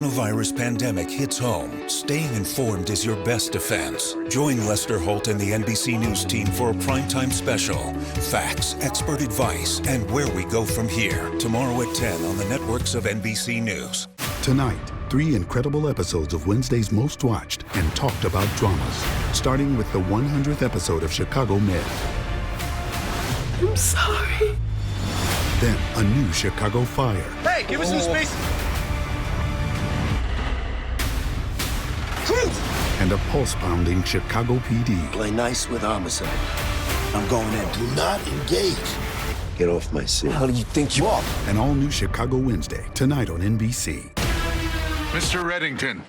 Virus pandemic hits home, staying informed is your best defense. Join Lester Holt and the NBC News team for a primetime special. Facts, expert advice, and where we go from here. Tomorrow at 10 on the networks of NBC News. Tonight, 3 incredible episodes of Wednesday's most watched and talked about dramas. Starting with the 100th episode of Chicago Med. I'm sorry. Then a new Chicago Fire. Hey, give us some space. And a pulse-pounding Chicago PD. Play nice with homicide. I'm going in. Do not engage. Get off my seat. How do you think you are? An all-new Chicago Wednesday, tonight on NBC. Mr. Reddington,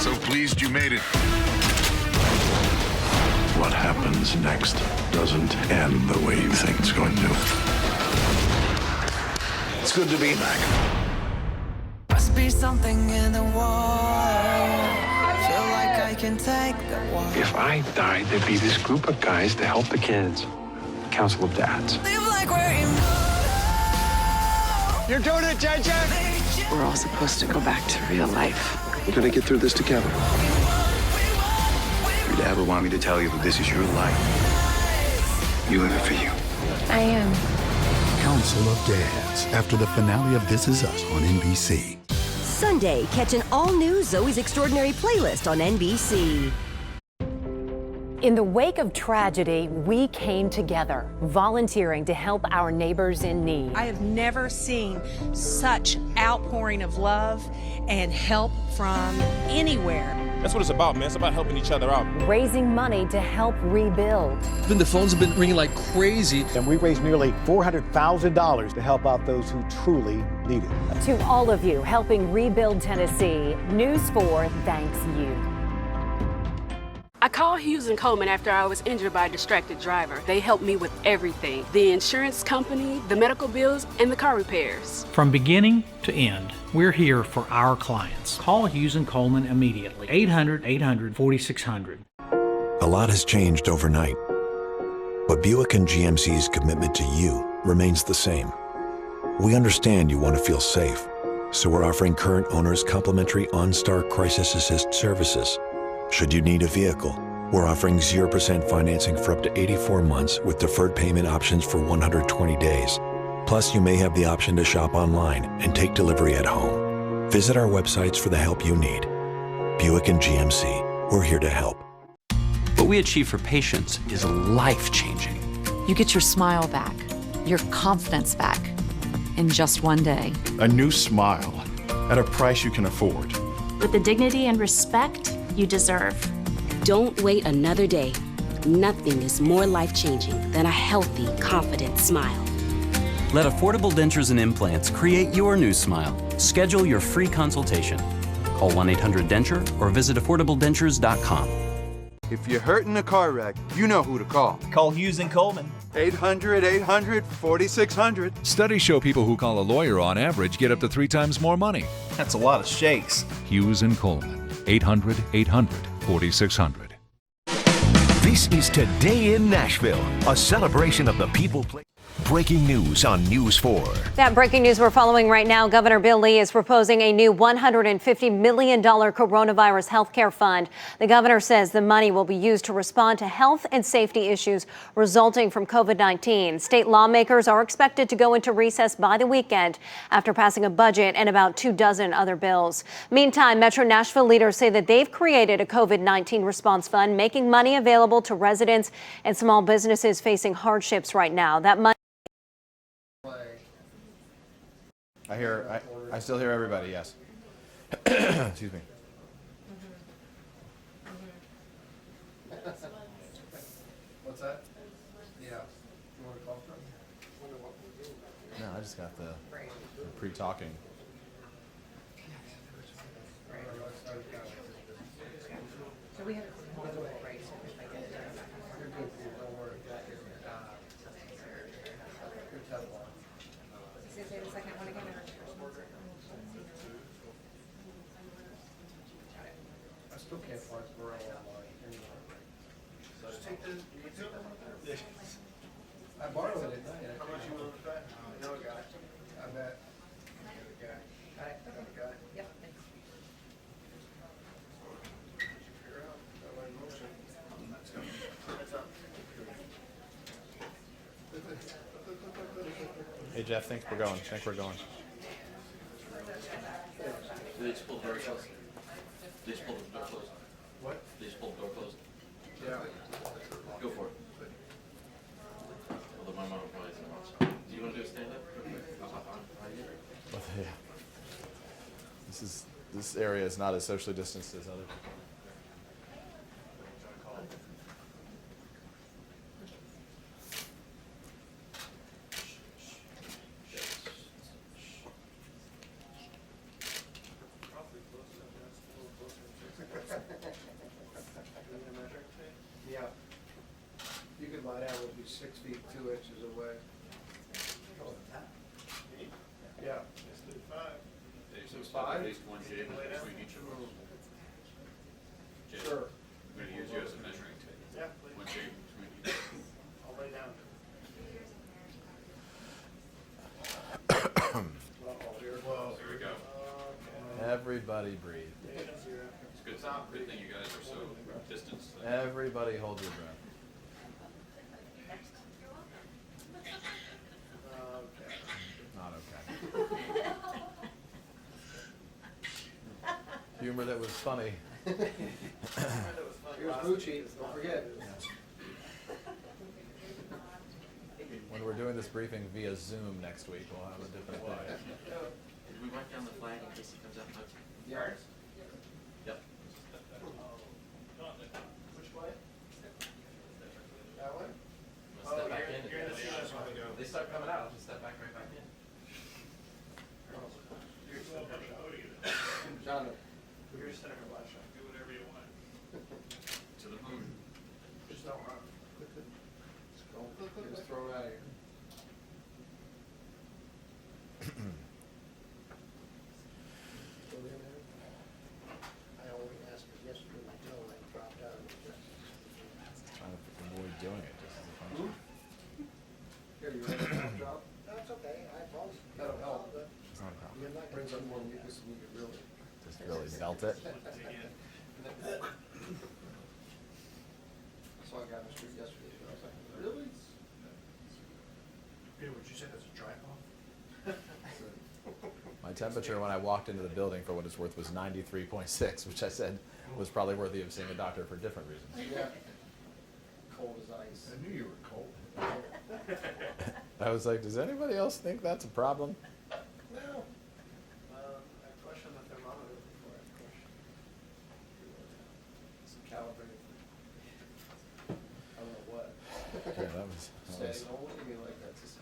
so pleased you made it. What happens next doesn't end the way you think it's going to. It's good to be back. Must be something in the water. Feel like I can take the water. If I died, there'd be this group of guys to help the kids. Council of Dads. Live like we're in. You're doing it, JJ. We're all supposed to go back to real life. We're gonna get through this together. Your dad would want me to tell you that this is your life. You live it for you. I am. Council of Dads, after the finale of This Is Us on NBC. Sunday, catch an all-new Zoe's Extraordinary playlist on NBC. In the wake of tragedy, we came together, volunteering to help our neighbors in need. I have never seen such outpouring of love and help from anywhere. That's what it's about, man. It's about helping each other out. Raising money to help rebuild. The phones have been ringing like crazy. And we raised nearly $400,000 to help out those who truly need it. To all of you helping rebuild Tennessee, News 4 thanks you. I called Hughes & Coleman after I was injured by a distracted driver. They helped me with everything: the insurance company, the medical bills, and the car repairs. From beginning to end, we're here for our clients. Call Hughes & Coleman immediately. 800-800-4600. A lot has changed overnight, but Buick and GMC's commitment to you remains the same. We understand you want to feel safe, so we're offering current owners complimentary OnStar Crisis Assist services. Should you need a vehicle, we're offering 0% financing for up to 84 months with deferred payment options for 120 days. Plus, you may have the option to shop online and take delivery at home. Visit our websites for the help you need. Buick and GMC, we're here to help. What we achieve for patients is life-changing. You get your smile back, your confidence back, in just one day. A new smile at a price you can afford. With the dignity and respect you deserve. Don't wait another day. Nothing is more life-changing than a healthy, confident smile. Let Affordable Dentures and Implants create your new smile. Schedule your free consultation. Call 1-800-DENTURE or visit affordabledentures.com. If you're hurt in a car wreck, you know who to call. Call Hughes & Coleman. 800-800-4600. Studies show people who call a lawyer on average get up to 3 times more money. That's a lot of shakes. Hughes & Coleman. 800-800-4600. This is Today in Nashville, a celebration of the people. Breaking news on News 4. That breaking news we're following right now. Governor Bill Lee is proposing a new $150 million coronavirus health care fund. The governor says the money will be used to respond to health and safety issues resulting from COVID-19. State lawmakers are expected to go into recess by the weekend after passing a budget and about 24 other bills. Meantime, Metro Nashville leaders say that they've created a COVID-19 response fund, making money available to residents and small businesses facing hardships right now. That money. I still hear everybody, yes. Excuse me. What's that? Yeah. You want to call for it? No, I just got the pre-talking. So we have I still can't find Burrow online anywhere. So just take the. I borrowed it. How much you want to pay? I know a guy. I bet. Got it. Yep. Thanks. Jeff, think we're going. Think we're going. They just pulled the door closed. They just pulled the door closed. What? They just pulled the door closed. Yeah. Go for it. Although my mom will probably say, do you want to do a stand-up? Yeah. This area is not as socially distanced as other. Yeah. You could lie down, would be 6 feet 2 inches away. Yeah. So it's five? at least one shade between each of us. Sure. I'm going to use you as a measuring tape. Yeah. One shade between each. I'll lay down. There we go. Everybody breathe. It's good. Good thing you guys are so distanced. Everybody hold your breath. Not okay. Humor that was funny. Here's Gucci, don't forget. When we're doing this briefing via Zoom next week, we'll have a different day. Did we write down the flag in case he comes out? Yes. Yep. Which way? That way? Step back in. They start coming out. Just step back right back in. John, you're just center flash. Do whatever you want. To the moon. Just don't run. Just throw it out of here. I only asked her yesterday until I dropped out of the dress. Trying to avoid doing it just as a function. Here, you ready to drop? That's okay, I promise. That'll help. It's not a problem. That brings up more mucus than you could really. Just really melt it. So I got in the street yesterday, and I was like, really? Peter, would you say that's a drive-off? My temperature when I walked into the building, for what it's worth, was 93.6, which I said was probably worthy of seeing a doctor for different reasons. Yeah. Cold as ice. I knew you were cold. I was like, does anybody else think that's a problem? No. I questioned the thermometer before I questioned. Some calibrated. I don't know what. Yeah, that was. Saying, don't look at me like that. Just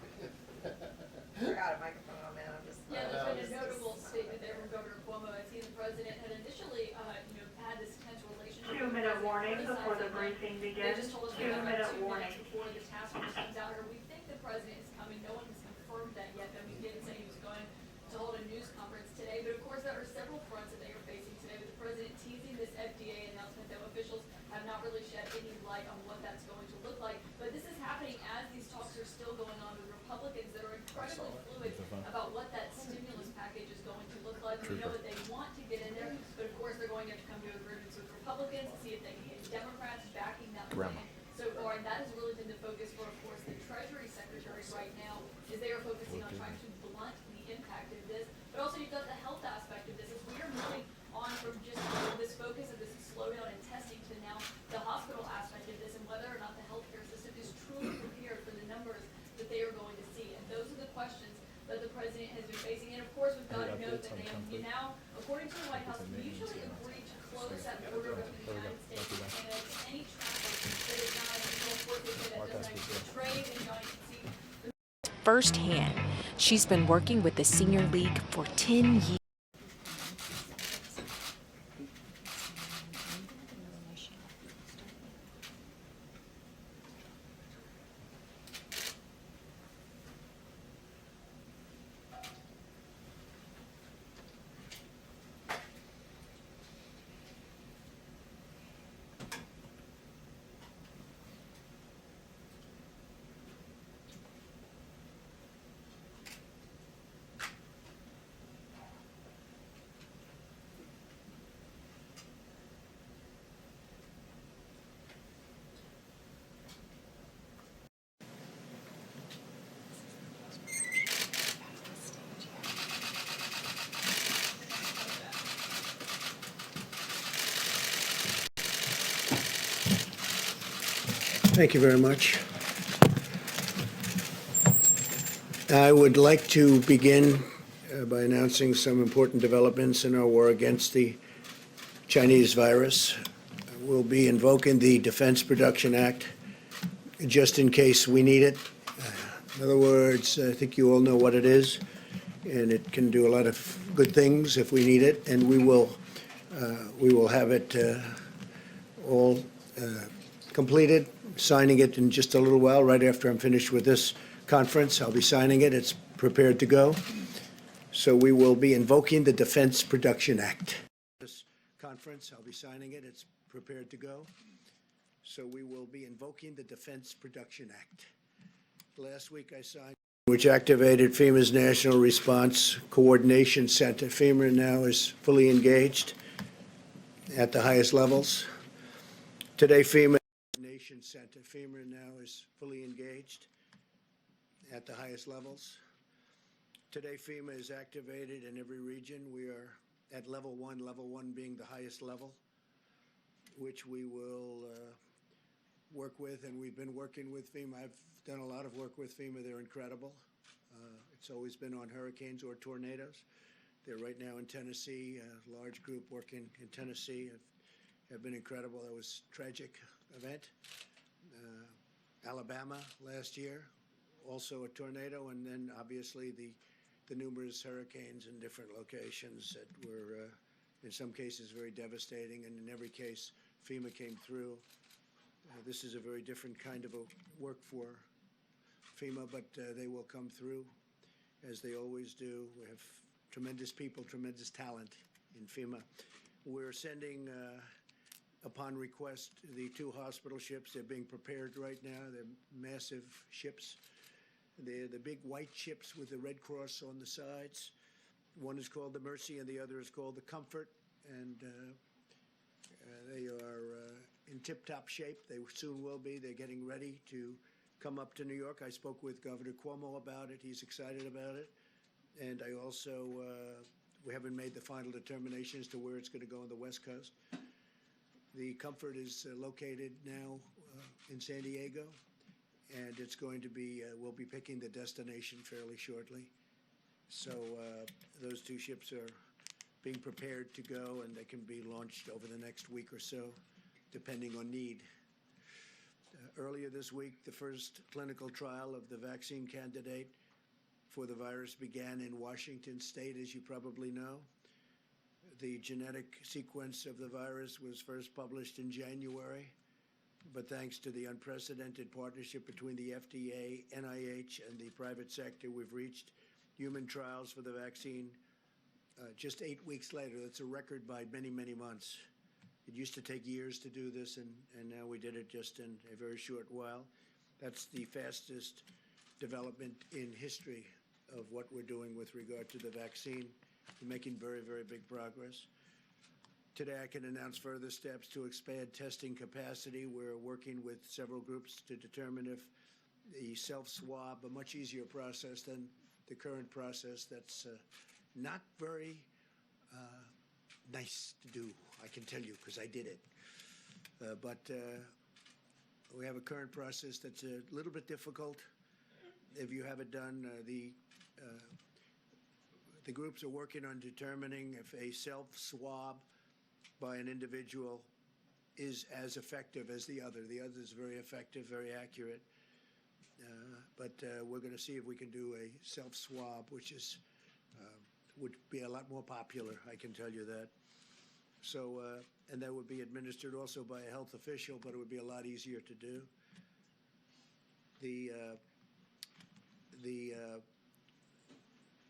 I got a microphone on, man. I'm just. Yeah, there's been a notable statement there from Governor Cuomo. I see the president had initially, had this tense relationship. 2-minute warning before the briefing begins. They just told us we have about 2 warning. minutes before the task force comes out here. We think the president is coming. No one has confirmed that yet. But we did say he was going to hold a news conference today. But of course, there are several fronts that they are facing today. With the president teasing this FDA announcement that officials have not really shed any light on what that's going to look like. But this is happening as these talks are still going on with Republicans that are incredibly fluid about what that stimulus package is going to look like. We know that they want to get in there, but of course they're going to have to come to agreements with Republicans to see if they can get Democrats backing that plan so far. And that has really been the focus for, of course, the Treasury Secretary right now, is they are focusing on trying to blunt the impact of this. But also you've got the health aspect of this, as we are moving on from just this focus of this slowdown in testing to now the hospital aspect of this and whether or not the healthcare system is truly prepared for the numbers that they are going to see. And those are the questions that the president has been facing. And of course, we've got to note that they now, according to the White House, mutually agreed to close that border between the United States and Canada to any traffic that is not essential. Of course, they say that doesn't include trade, and Johnny can see firsthand. She's been working with the Senior League for 10 years. Thank you very much. I would like to begin by announcing some important developments in our war against the Chinese virus. We'll be invoking the Defense Production Act just in case we need it. In other words, I think you all know what it is, and it can do a lot of good things if we need it, and we will have it all completed, signing it in just a little while, right after I'm finished with this conference. I'll be signing it. It's prepared to go. So we will be invoking the Defense Production Act. This conference, I'll be signing it. It's prepared to go. So we will be invoking the Defense Production Act. Last week I signed, which activated FEMA's National Response Coordination Center. FEMA now is fully engaged at the highest levels. Today, FEMA Coordination Center. FEMA now is fully engaged at the highest levels. Today, FEMA is activated in every region. We are at level one being the highest level, which we will work with, and we've been working with FEMA. I've done a lot of work with FEMA. They're incredible. It's always been on hurricanes or tornadoes. They're right now in Tennessee, a large group working in Tennessee have been incredible. That was a tragic event. Alabama last year, also a tornado, and then obviously the numerous hurricanes in different locations that were, in some cases, very devastating, and in every case, FEMA came through. This is a very different kind of a work for FEMA, but they will come through, as they always do. We have tremendous people, tremendous talent in FEMA. We're sending, upon request, the 2 hospital ships. They're being prepared right now. They're massive ships. They're the big white ships with the Red Cross on the sides. One is called the Mercy and the other is called the Comfort, and they are in tip-top shape. They soon will be. They're getting ready to come up to New York. I spoke with Governor Cuomo about it. He's excited about it. And I also, we haven't made the final determination as to where it's going to go on the West Coast. The Comfort is located now in San Diego, and it's going to be, we'll be picking the destination fairly shortly. So those 2 ships are being prepared to go, and they can be launched over the next week or so, depending on need. Earlier this week, the first clinical trial of the vaccine candidate for the virus began in Washington State, as you probably know. The genetic sequence of the virus was first published in January, but thanks to the unprecedented partnership between the FDA, NIH, and the private sector, we've reached human trials for the vaccine just 8 weeks later. That's a record by many, many months. It used to take years to do this, and now we did it just in a very short while. That's the fastest development in history of what we're doing with regard to the vaccine. We're making very, very big progress. Today, I can announce further steps to expand testing capacity. We're working with several groups to determine if the self-swab, a much easier process than the current process that's not very nice to do, I can tell you, because I did it. But we have a current process that's a little bit difficult. If you have it done, the groups are working on determining if a self-swab by an individual is as effective as the other. The other is very effective, very accurate. But we're going to see if we can do a self-swab, which is would be a lot more popular, I can tell you that. So, and that would be administered also by a health official, but it would be a lot easier to do. The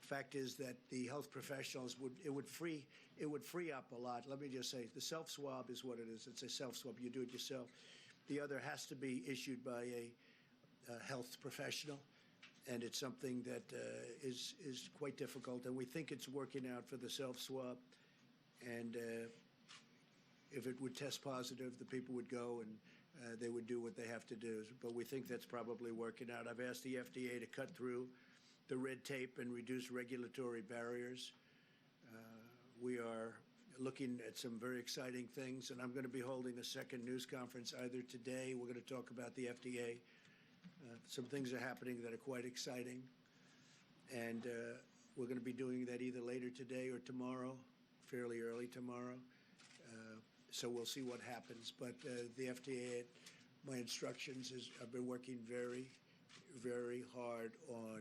fact is that the health professionals would free up a lot. Let me just say, the self-swab is what it is. It's a self-swab. You do it yourself. The other has to be issued by a health professional, and it's something that is quite difficult. And we think it's working out for the self-swab. And if it would test positive, the people would go and they would do what they have to do. But we think that's probably working out. I've asked the FDA to cut through the red tape and reduce regulatory barriers. We are looking at some very exciting things, and I'm going to be holding a second news conference either today. We're going to talk about the FDA. Some things are happening that are quite exciting, and we're going to be doing that either later today or tomorrow, fairly early tomorrow. So we'll see what happens. But the FDA, my instructions is I've been working very, very hard on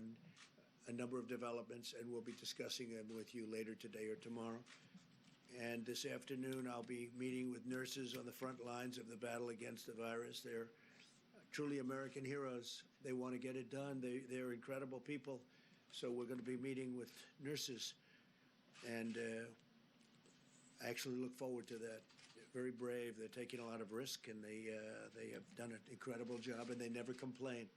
a number of developments, and we'll be discussing them with you later today or tomorrow. And this afternoon, I'll be meeting with nurses on the front lines of the battle against the virus. They're truly American heroes. They want to get it done. They're incredible people. So we're going to be meeting with nurses, and I actually look forward to that. They're very brave. They're taking a lot of risk, and they have done an incredible job, and they never complain.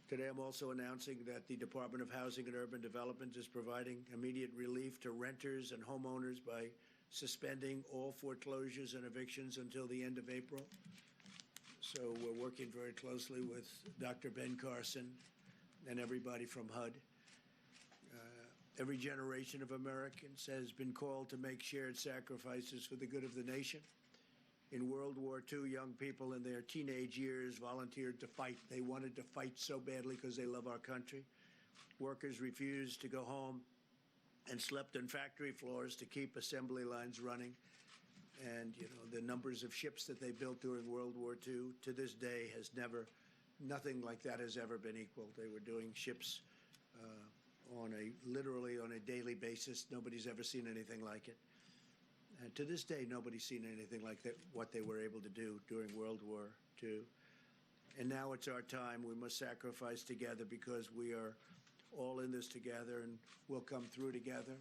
Today, I'm also announcing that the Department of Housing and Urban Development is providing immediate relief to renters and homeowners by suspending all foreclosures and evictions until the end of April. So we're working very closely with Dr. Ben Carson and everybody from HUD. Every generation of Americans has been called to make shared sacrifices for the good of the nation. In World War II, young people in their teenage years volunteered to fight. They wanted to fight so badly because they love our country. Workers refused to go home and slept on factory floors to keep assembly lines running. And, you know, the numbers of ships that they built during World War II to this day has nothing like that has ever been equal. They were doing ships literally on a daily basis. Nobody's ever seen anything like it. And to this day, nobody's seen anything like that, what they were able to do during World War II. And now it's our time. We must sacrifice together because we are all in this together, and we'll come through together.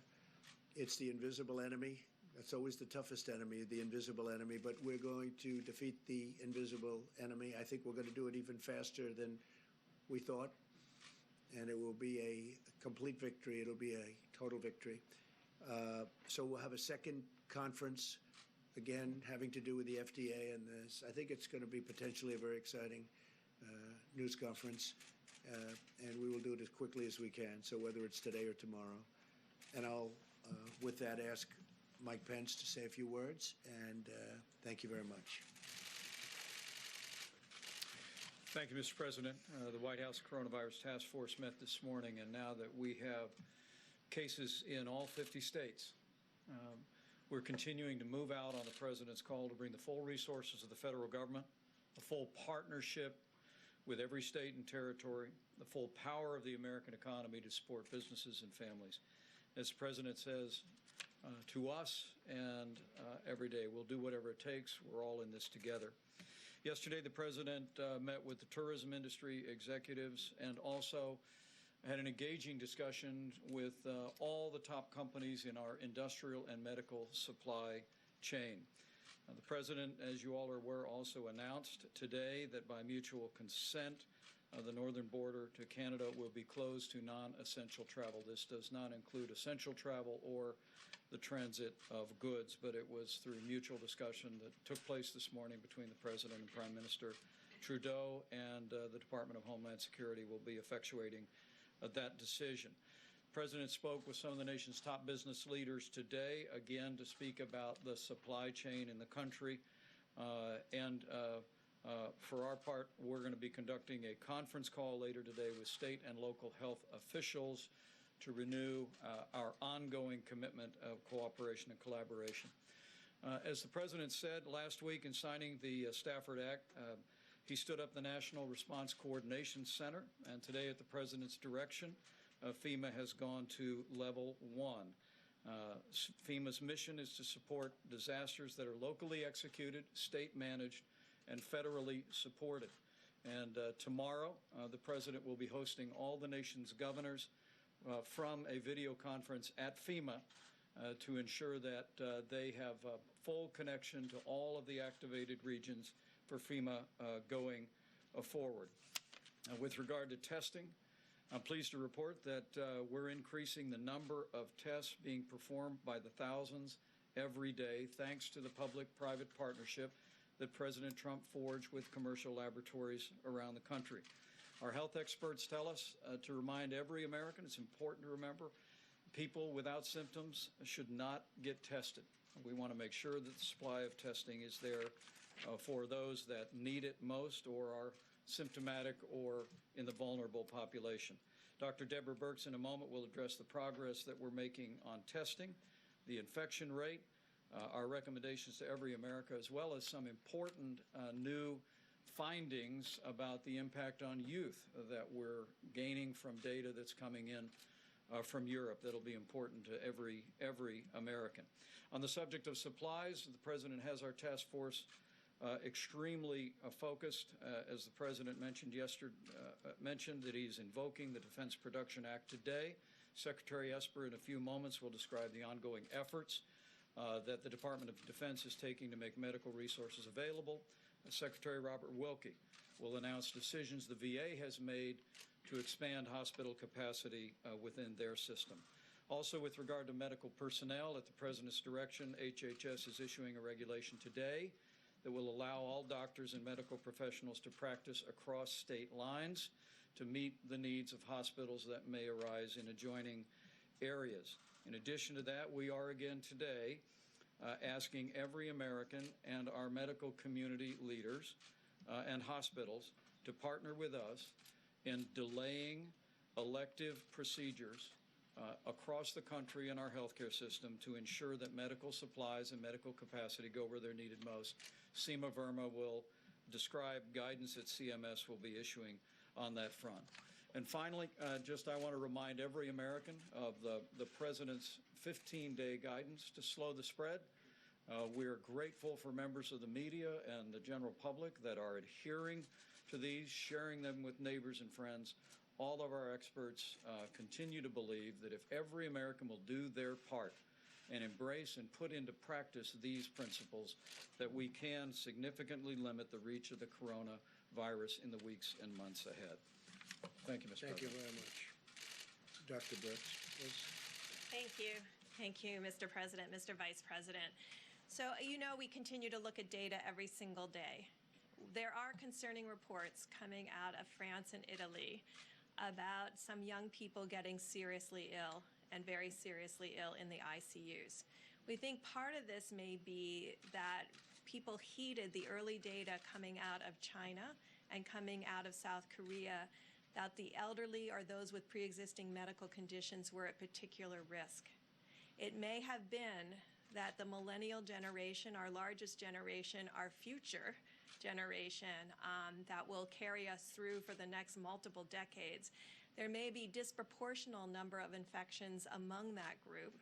It's the invisible enemy. That's always the toughest enemy, the invisible enemy, but we're going to defeat the invisible enemy. I think we're going to do it even faster than we thought, and it will be a complete victory. It'll be a total victory. So we'll have a second conference, again, having to do with the FDA, and this. I think it's going to be potentially a very exciting news conference, and we will do it as quickly as we can, so whether it's today or tomorrow. And I'll, with that, ask Mike Pence to say a few words, and thank you very much. Thank you, Mr. President. The White House Coronavirus Task Force met this morning, and now that we have cases in all 50 states, we're continuing to move out on the President's call to bring the full resources of the federal government, a full partnership with every state and territory, the full power of the American economy to support businesses and families. As the President says to us and every day, we'll do whatever it takes. We're all in this together. Yesterday, the President met with the tourism industry executives and also had an engaging discussion with all the top companies in our industrial and medical supply chain. The President, as you all are aware, also announced today that by mutual consent, the northern border to Canada will be closed to non-essential travel. This does not include essential travel or the transit of goods, but it was through mutual discussion that took place this morning between the President and Prime Minister Trudeau, and the Department of Homeland Security will be effectuating that decision. The President spoke with some of the nation's top business leaders today, again, to speak about the supply chain in the country. For our part, we're going to be conducting a conference call later today with state and local health officials to renew our ongoing commitment of cooperation and collaboration. As the President said last week in signing the Stafford Act, he stood up the National Response Coordination Center, and today at the President's direction, FEMA has gone to level 1. FEMA's mission is to support disasters that are locally executed, state managed, and federally supported. And tomorrow, the President will be hosting all the nation's governors from a video conference at FEMA to ensure that they have full connection to all of the activated regions for FEMA going forward. With regard to testing, I'm pleased to report that we're increasing the number of tests being performed by the thousands every day, thanks to the public-private partnership that President Trump forged with commercial laboratories around the country. Our health experts tell us to remind every American, it's important to remember, People without symptoms should not get tested. We want to make sure that the supply of testing is there for those that need it most or are symptomatic or in the vulnerable population. Dr. Deborah Birx in a moment will address the progress that we're making on testing, the infection rate, our recommendations to every America, as well as some important new findings about the impact on youth that we're gaining from data that's coming in from Europe that'll be important to every American. On the subject of supplies, the President has our task force extremely focused, as the President mentioned mentioned that he's invoking the Defense Production Act today. Secretary Esper in a few moments will describe the ongoing efforts that the Department of Defense is taking to make medical resources available. Secretary Robert Wilkie will announce decisions the VA has made to expand hospital capacity within their system. Also, with regard to medical personnel, at the President's direction, HHS is issuing a regulation today that will allow all doctors and medical professionals to practice across state lines to meet the needs of hospitals that may arise in adjoining areas. In addition to that, we are again today asking every American and our medical community leaders and hospitals to partner with us in delaying elective procedures across the country in our healthcare system to ensure that medical supplies and medical capacity go where they're needed most. Seema Verma will describe guidance that CMS will be issuing on that front. And finally, I want to remind every American of the President's 15-day guidance to slow the spread. We're grateful for members of the media and the general public that are adhering to these, sharing them with neighbors and friends. All of our experts continue to believe that if every American will do their part and embrace and put into practice these principles, that we can significantly limit the reach of the coronavirus in the weeks and months ahead. Thank you, Mr. President. Thank you very much. Dr. Birx, please. Thank you. Thank you, Mr. President, Mr. Vice President. So, we continue to look at data every single day. There are concerning reports coming out of France and Italy about some young people getting seriously ill and very seriously ill in the ICUs. We think part of this may be that people heeded the early data coming out of China and coming out of South Korea that the elderly or those with pre-existing medical conditions were at particular risk. It may have been that the millennial generation, our largest generation, our future generation that will carry us through for the next multiple decades, there may be disproportional number of infections among that group.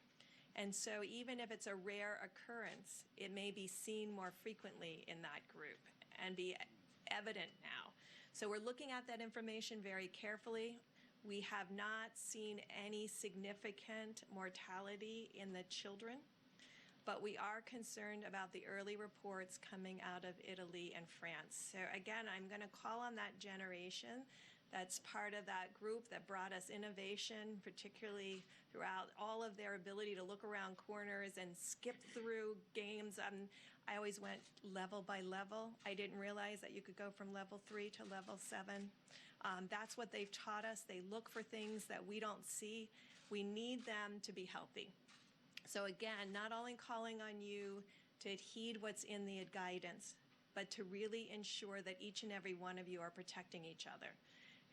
And so even if it's a rare occurrence, it may be seen more frequently in that group and be evident now. So we're looking at that information very carefully. We have not seen any significant mortality in the children, but we are concerned about the early reports coming out of Italy and France. So again, I'm going to call on that generation that's part of that group that brought us innovation, particularly throughout all of their ability to look around corners and skip through games. I always went level by level. I didn't realize that you could go from level 3 to level 7. That's what they've taught us. They look for things that we don't see. We need them to be healthy. So again, not only calling on you to heed what's in the guidance, but to really ensure that each and every one of you are protecting each other.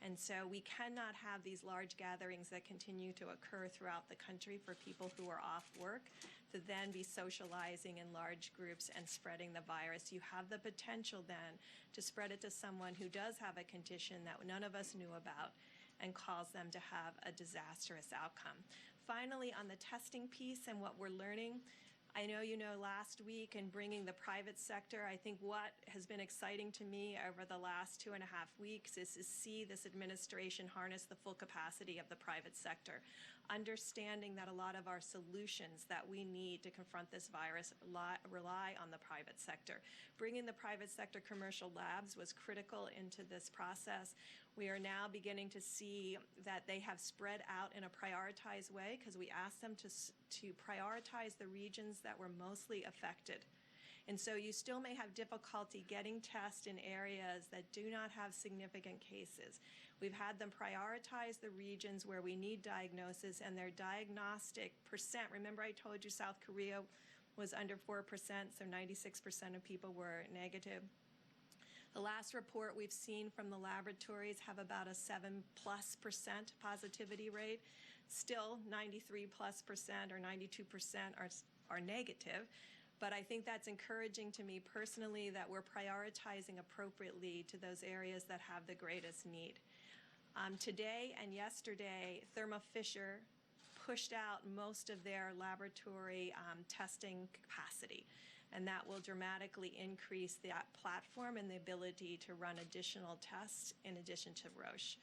And so we cannot have these large gatherings that continue to occur throughout the country for people who are off work to then be socializing in large groups and spreading the virus. You have the potential then to spread it to someone who does have a condition that none of us knew about and cause them to have a disastrous outcome. Finally, on the testing piece and what we're learning, I know last week in bringing the private sector, I think what has been exciting to me over the last 2.5 weeks is to see this administration harness the full capacity of the private sector, understanding that a lot of our solutions that we need to confront this virus rely on the private sector. Bringing the private sector commercial labs was critical into this process. We are now beginning to see that they have spread out in a prioritized way because we asked them to prioritize the regions that were mostly affected. And so you still may have difficulty getting tests in areas that do not have significant cases. We've had them prioritize the regions where we need diagnosis and their diagnostic percent. Remember I told you South Korea was under 4%, so 96% of people were negative. The last report we've seen from the laboratories have about a 7+% positivity rate. Still 93+% or 92% are negative. But I think that's encouraging to me personally that we're prioritizing appropriately to those areas that have the greatest need. Today and yesterday, Thermo Fisher pushed out most of their laboratory testing capacity, and that will dramatically increase that platform and the ability to run additional tests in addition to Roche.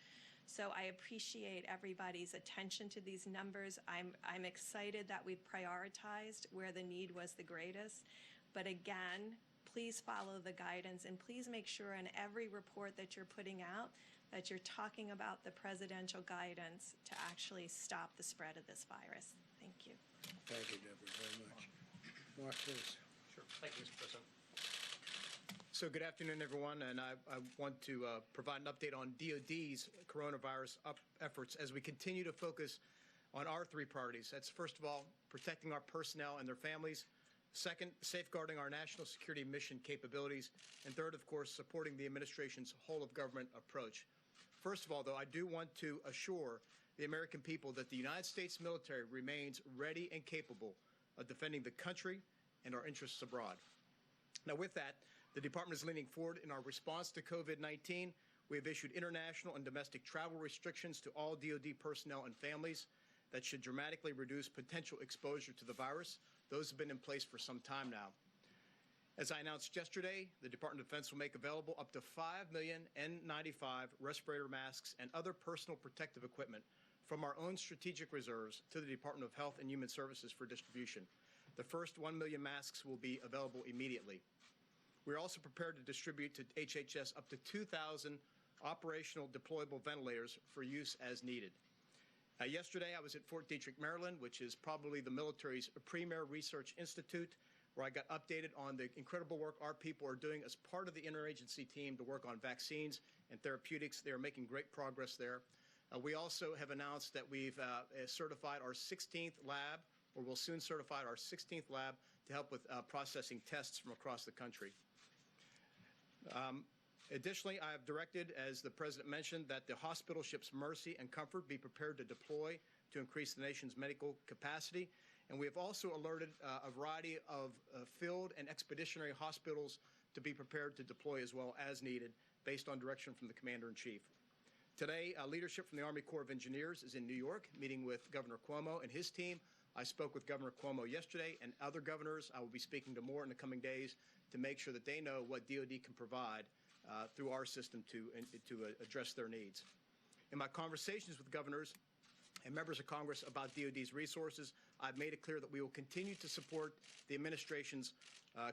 So I appreciate everybody's attention to these numbers. I'm excited that we've prioritized where the need was the greatest. But again, please follow the guidance and please make sure in every report that you're putting out that you're talking about the presidential guidance to actually stop the spread of this virus. Thank you. Thank you, Deborah, very much. Mark, please. Sure. Thank you, Mr. President. So good afternoon, everyone, and I want to provide an update on DoD's coronavirus efforts as we continue to focus on our three priorities. That's, first of all, protecting our personnel and their families. Second, safeguarding our national security mission capabilities. And third, of course, supporting the administration's whole-of-government approach. First of all, though, I do want to assure the American people that the United States military remains ready and capable of defending the country and our interests abroad. Now, with that, the Department is leaning forward in our response to COVID-19. We have issued international and domestic travel restrictions to all DoD personnel and families that should dramatically reduce potential exposure to the virus. Those have been in place for some time now. As I announced yesterday, the Department of Defense will make available up to 5 million N95 respirator masks and other personal protective equipment from our own strategic reserves to the Department of Health and Human Services for distribution. The first 1 million masks will be available immediately. We're also prepared to distribute to HHS up to 2,000 operational deployable ventilators for use as needed. Yesterday, I was at Fort Detrick, Maryland, which is probably the military's premier research institute, where I got updated on the incredible work our people are doing as part of the interagency team to work on vaccines and therapeutics. They are making great progress there. We also have announced that we've certified our 16th lab, or will soon certify our 16th lab to help with processing tests from across the country. Additionally, I have directed, as the President mentioned, that the hospital ships Mercy and Comfort be prepared to deploy to increase the nation's medical capacity. And we have also alerted a variety of field and expeditionary hospitals to be prepared to deploy as well as needed, based on direction from the Commander-in-Chief. Today, leadership from the Army Corps of Engineers is in New York, meeting with Governor Cuomo and his team. I spoke with Governor Cuomo yesterday, and other governors I will be speaking to more in the coming days to make sure that they know what DoD can provide through our system to address their needs. In my conversations with governors and members of Congress about DoD's resources, I've made it clear that we will continue to support the administration's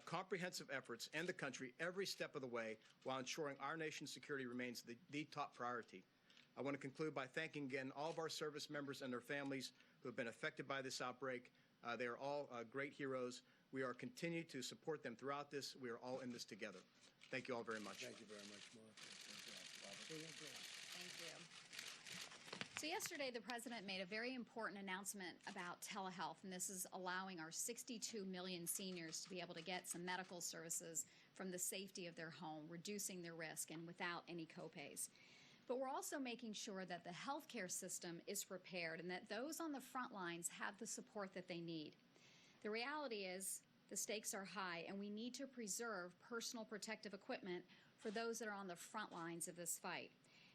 comprehensive efforts and the country every step of the way while ensuring our nation's security remains the top priority. I want to conclude by thanking again all of our service members and their families who have been affected by this outbreak. They are all great heroes. We are continuing to support them throughout this. We are all in this together. Thank you all very much. Thank you very much, Mark. Thank you. So yesterday, the President made a very important announcement about telehealth, and this is allowing our 62 million seniors to be able to get some medical services from the safety of their home, reducing their risk and without any copays. But we're also making sure that the healthcare system is prepared and that those on the front lines have the support that they need. The reality is the stakes are high, and we need to preserve personal protective equipment for those that are on the front lines of this fight.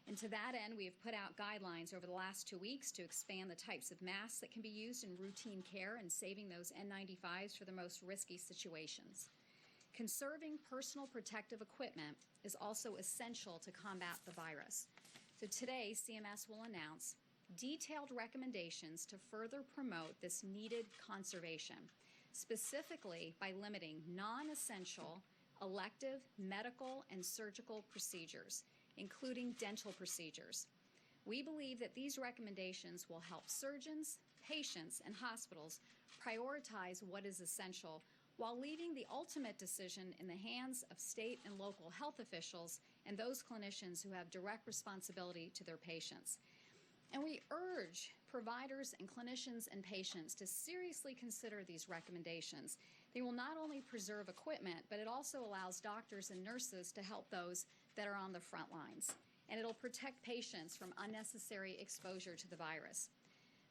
And to that end, we have put out guidelines over the last 2 weeks to expand the types of masks that can be used in routine care and saving those N95s for the most risky situations. Conserving personal protective equipment is also essential to combat the virus. So today, CMS will announce detailed recommendations to further promote this needed conservation, specifically by limiting non-essential elective medical and surgical procedures, including dental procedures. We believe that these recommendations will help surgeons, patients, and hospitals prioritize what is essential while leaving the ultimate decision in the hands of state and local health officials and those clinicians who have direct responsibility to their patients. And we urge providers and clinicians and patients to seriously consider these recommendations. They will not only preserve equipment, but it also allows doctors and nurses to help those that are on the front lines. And it'll protect patients from unnecessary exposure to the virus.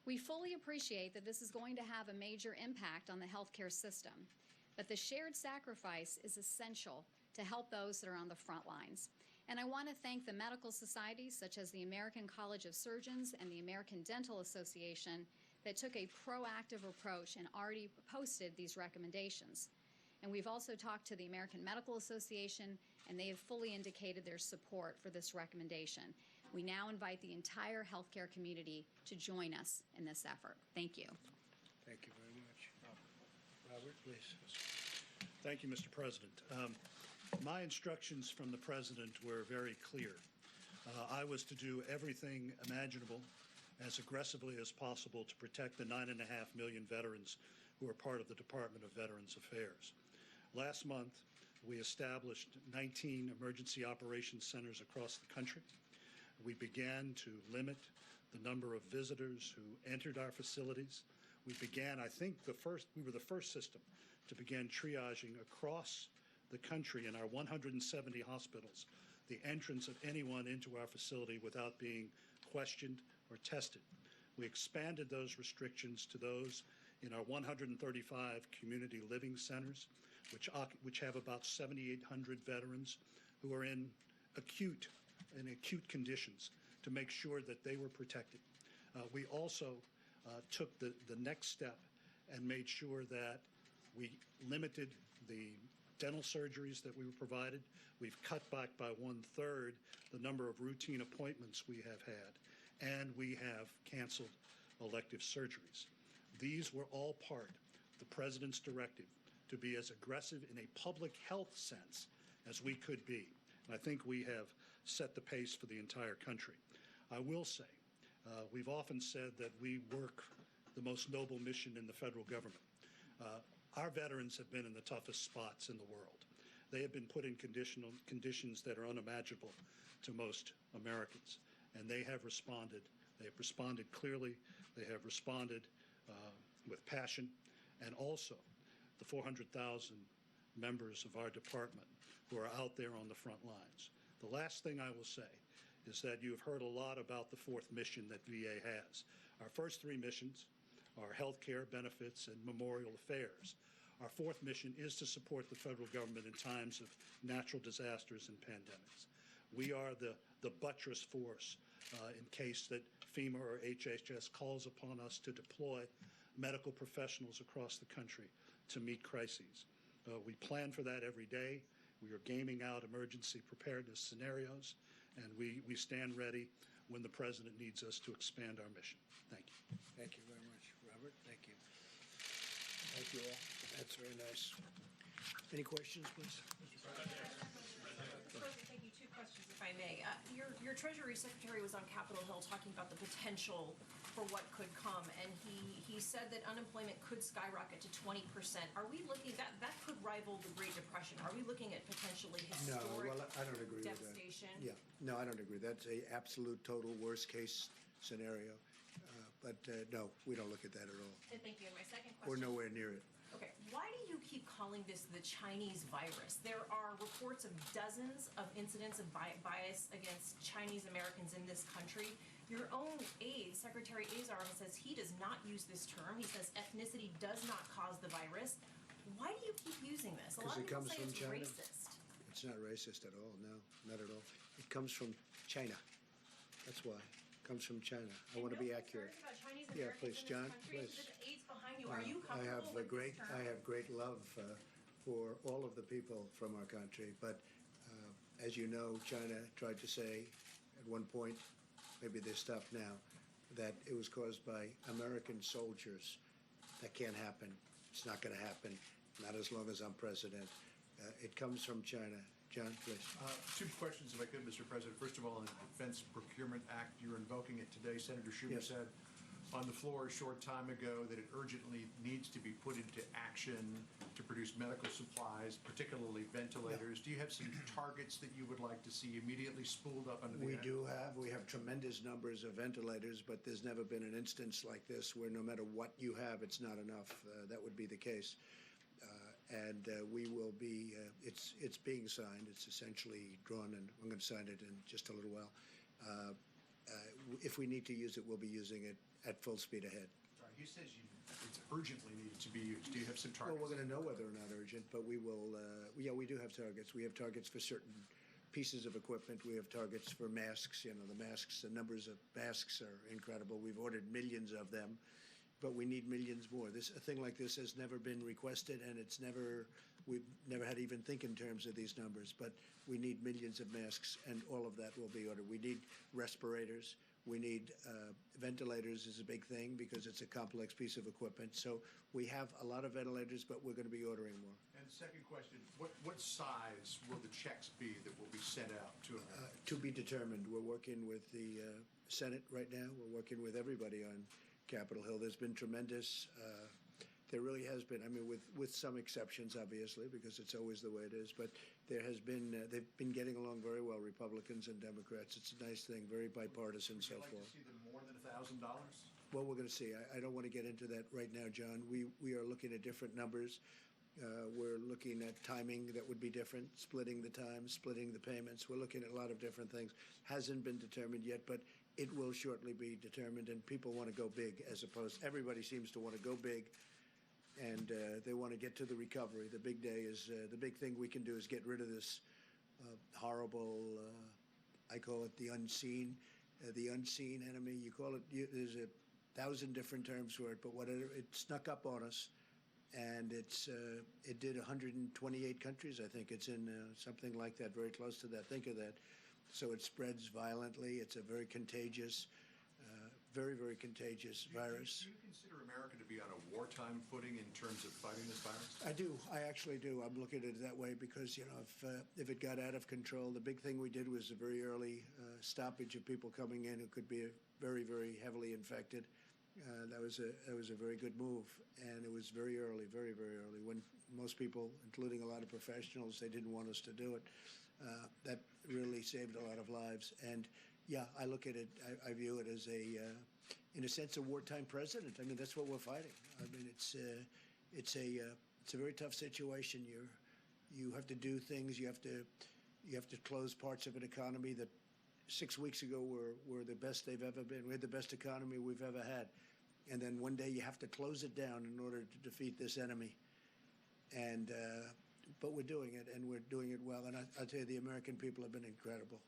We fully appreciate that this is going to have a major impact on the healthcare system, but the shared sacrifice is essential to help those that are on the front lines. And I want to thank the medical societies such as the American College of Surgeons and the American Dental Association that took a proactive approach and already posted these recommendations. And we've also talked to the American Medical Association, and they have fully indicated their support for this recommendation. We now invite the entire healthcare community to join us in this effort. Thank you. Thank you very much. Robert, please. Thank you, Mr. President. My instructions from the President were very clear. I was to do everything imaginable as aggressively as possible to protect the 9.5 million veterans who are part of the Department of Veterans Affairs. Last month, we established 19 emergency operations centers across the country. We began to limit the number of visitors who entered our facilities. We began, I think, we were the first system to begin triaging across the country in our 170 hospitals the entrance of anyone into our facility without being questioned or tested. We expanded those restrictions to those in our 135 community living centers, which have about 7,800 veterans who are in acute conditions, to make sure that they were protected. We also took the next step and made sure that we limited the dental surgeries that we were provided. We've cut back by 1/3 the number of routine appointments we have had, and we have canceled elective surgeries. These were all part of the President's directive to be as aggressive in a public health sense as we could be. And I think we have set the pace for the entire country. I will say, we've often said that we work the most noble mission in the federal government. Our veterans have been in the toughest spots in the world. They have been put in conditions that are unimaginable to most Americans, and they have responded. They have responded clearly. They have responded with passion, and also the 400,000 members of our department who are out there on the front lines. The last thing I will say is that you've heard a lot about the fourth mission that VA has. Our first three missions are health care, benefits, and memorial affairs. Our fourth mission is to support the federal government in times of natural disasters and pandemics. We are the buttress force in case that FEMA or HHS calls upon us to deploy medical professionals across the country to meet crises. We plan for that every day. We are gaming out emergency preparedness scenarios, and we stand ready when the President needs us to expand our mission. Thank you. Thank you very much, Robert. Thank you. Thank you all. That's very nice. Any questions, please? President, thank you. Two questions, if I may. Your Treasury Secretary was on Capitol Hill talking about the potential for what could come, and he said that unemployment could skyrocket to 20%. Are we looking, that could rival the Great Depression? Are we looking at potentially historic I don't agree devastation? with that. Yeah, no, I don't agree. That's a absolute total worst case scenario. But no, we don't look at that at all. And thank you. And my second question. We're nowhere near it. Okay, why do you keep calling this the Chinese virus? There are reports of dozens of incidents of bias against Chinese Americans in this country. Your own aide, Secretary Azar, says he does not use this term. He says ethnicity does not cause the virus. Why do you keep using this? A lot of people say it's racist. It's not racist at all. No, not at all. It comes from China. That's why. Comes from China. I want to be accurate. Yeah, please, John. Please. Are you I have great love for all of the people from our country, but as you know, China tried to say at one point, maybe they stopped now, that it was caused by American soldiers. That can't happen. It's not going to happen. Not as long as I'm president. It comes from China. John, please. Two questions, if I could, Mr. President. First of all, on the Defense Procurement Act, you're invoking it today. Senator Schumer said on the floor a short time ago that it urgently needs to be put into action to produce medical supplies, particularly ventilators. Do you have some targets that you would like to see immediately spooled up under the We act? do have. We have tremendous numbers of ventilators, but there's never been an instance like this where no matter what you have, it's not enough. That would be the case. We will be, it's being signed. It's essentially drawn, and I'm going to sign it in just a little while. If we need to use it, we'll be using it at full speed ahead. Sorry, he says it's urgently needed to be used. Do you have some targets? Well, we're going to know whether or not urgent, but we will, yeah, we do have targets. We have targets for certain pieces of equipment. We have targets for masks. You know, the masks, the numbers of masks are incredible. We've ordered millions of them, but we need millions more. A thing like this has never been requested, and we've never had to even think in terms of these numbers, but we need millions of masks, and all of that will be ordered. We need respirators. We need ventilators is a big thing because it's a complex piece of equipment. So we have a lot of ventilators, but we're going to be ordering more. And second question, what size will the checks be that will be sent out to America? To be determined. We're working with the Senate right now. We're working with everybody on Capitol Hill. There's been tremendous, there really has been, I mean, with some exceptions, obviously, because it's always the way it is, but there has been, they've been getting along very well, Republicans and Democrats. It's a nice thing, very bipartisan so far. Would you like to see them more than $1,000? Well, we're going to see. I don't want to get into that right now, John. We are looking at different numbers. We're looking at timing that would be different, splitting the time, splitting the payments. We're looking at a lot of different things. Hasn't been determined yet, but it will shortly be determined, and people want to go big as opposed, everybody seems to want to go big, and they want to get to the recovery. The big day is, the big thing we can do is get rid of this horrible, I call it the unseen enemy. You call it, there's 1,000 different terms for it, but whatever, it snuck up on us, and it did 128 countries, I think. It's in something like that, very close to that. Think of that. So it spreads violently. It's a very contagious, very, very contagious virus. Do you consider America to be on a wartime footing in terms of fighting this virus? I do. I actually do. I'm looking at it that way because, you know, if it got out of control, the big thing we did was a very early stoppage of people coming in who could be very, very heavily infected. That was a very good move, and it was very early, very, very early, when most people, including a lot of professionals, they didn't want us to do it. That really saved a lot of lives. And yeah, I look at it, I view it as in a sense, a wartime president. I mean, that's what we're fighting. I mean, it's a very tough situation. You have to do things. You have to close parts of an economy that 6 weeks ago were the best they've ever been. We had the best economy we've ever had. And then one day you have to close it down in order to defeat this enemy. And but we're doing it, and we're doing it well. And I'll tell you, the American people have been incredible.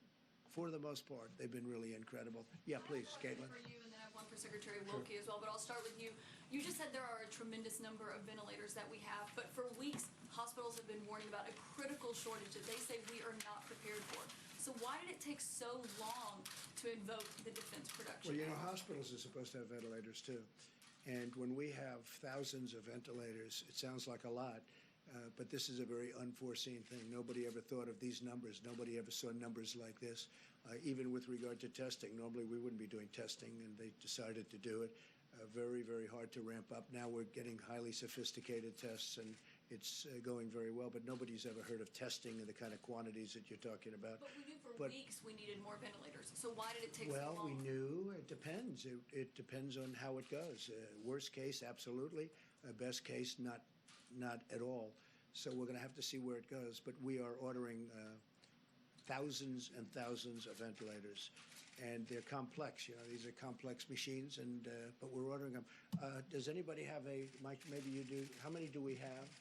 For the most part, they've been really incredible. Yeah, please, Caitlin. For you, and then I have one for Secretary Wilkie as well, but I'll start with you. You just said there are a tremendous number of ventilators that we have, but for weeks, hospitals have been warning about a critical shortage that they say we are not prepared for. So why did it take so long to invoke the Defense Production Well, you know, Act? hospitals are supposed to have ventilators, too. And when we have thousands of ventilators, it sounds like a lot, but this is a very unforeseen thing. Nobody ever thought of these numbers. Nobody ever saw numbers like this. Even with regard to testing, normally we wouldn't be doing testing, and they decided to do it. Very, very hard to ramp up. Now we're getting highly sophisticated tests, and it's going very well, but nobody's ever heard of testing in the kind of quantities that you're talking about. But we knew for weeks we needed more ventilators. So why did it take so long? Well, we knew. It depends. It depends on how it goes. Worst case, absolutely. Best case, not at all. So we're going to have to see where it goes. But we are ordering thousands and thousands of ventilators, and they're complex. You know, these are complex machines, and but we're ordering them. Does anybody have a, Mike? Maybe you do. How many do we have?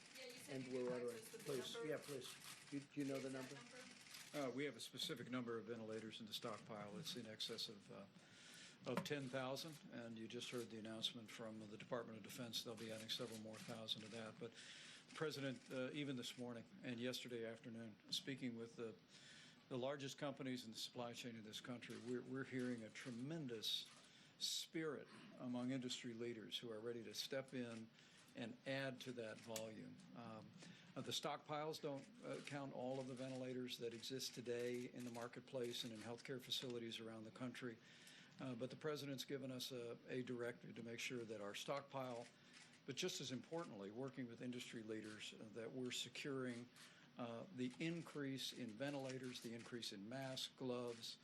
And we're ordering. Please, yeah, please. Do you know the number? We have a specific number of ventilators in the stockpile. It's in excess of 10,000, and you just heard the announcement from the Department of Defense. They'll be adding several more thousand to that. But the President, even this morning and yesterday afternoon, speaking with the largest companies in the supply chain of this country, we're hearing a tremendous spirit among industry leaders who are ready to step in and add to that volume. The stockpiles don't count all of the ventilators that exist today in the marketplace and in healthcare facilities around the country. But the President's given us a directive to make sure that our stockpile, but just as importantly, working with industry leaders, that we're securing the increase in ventilators, the increase in masks, gloves,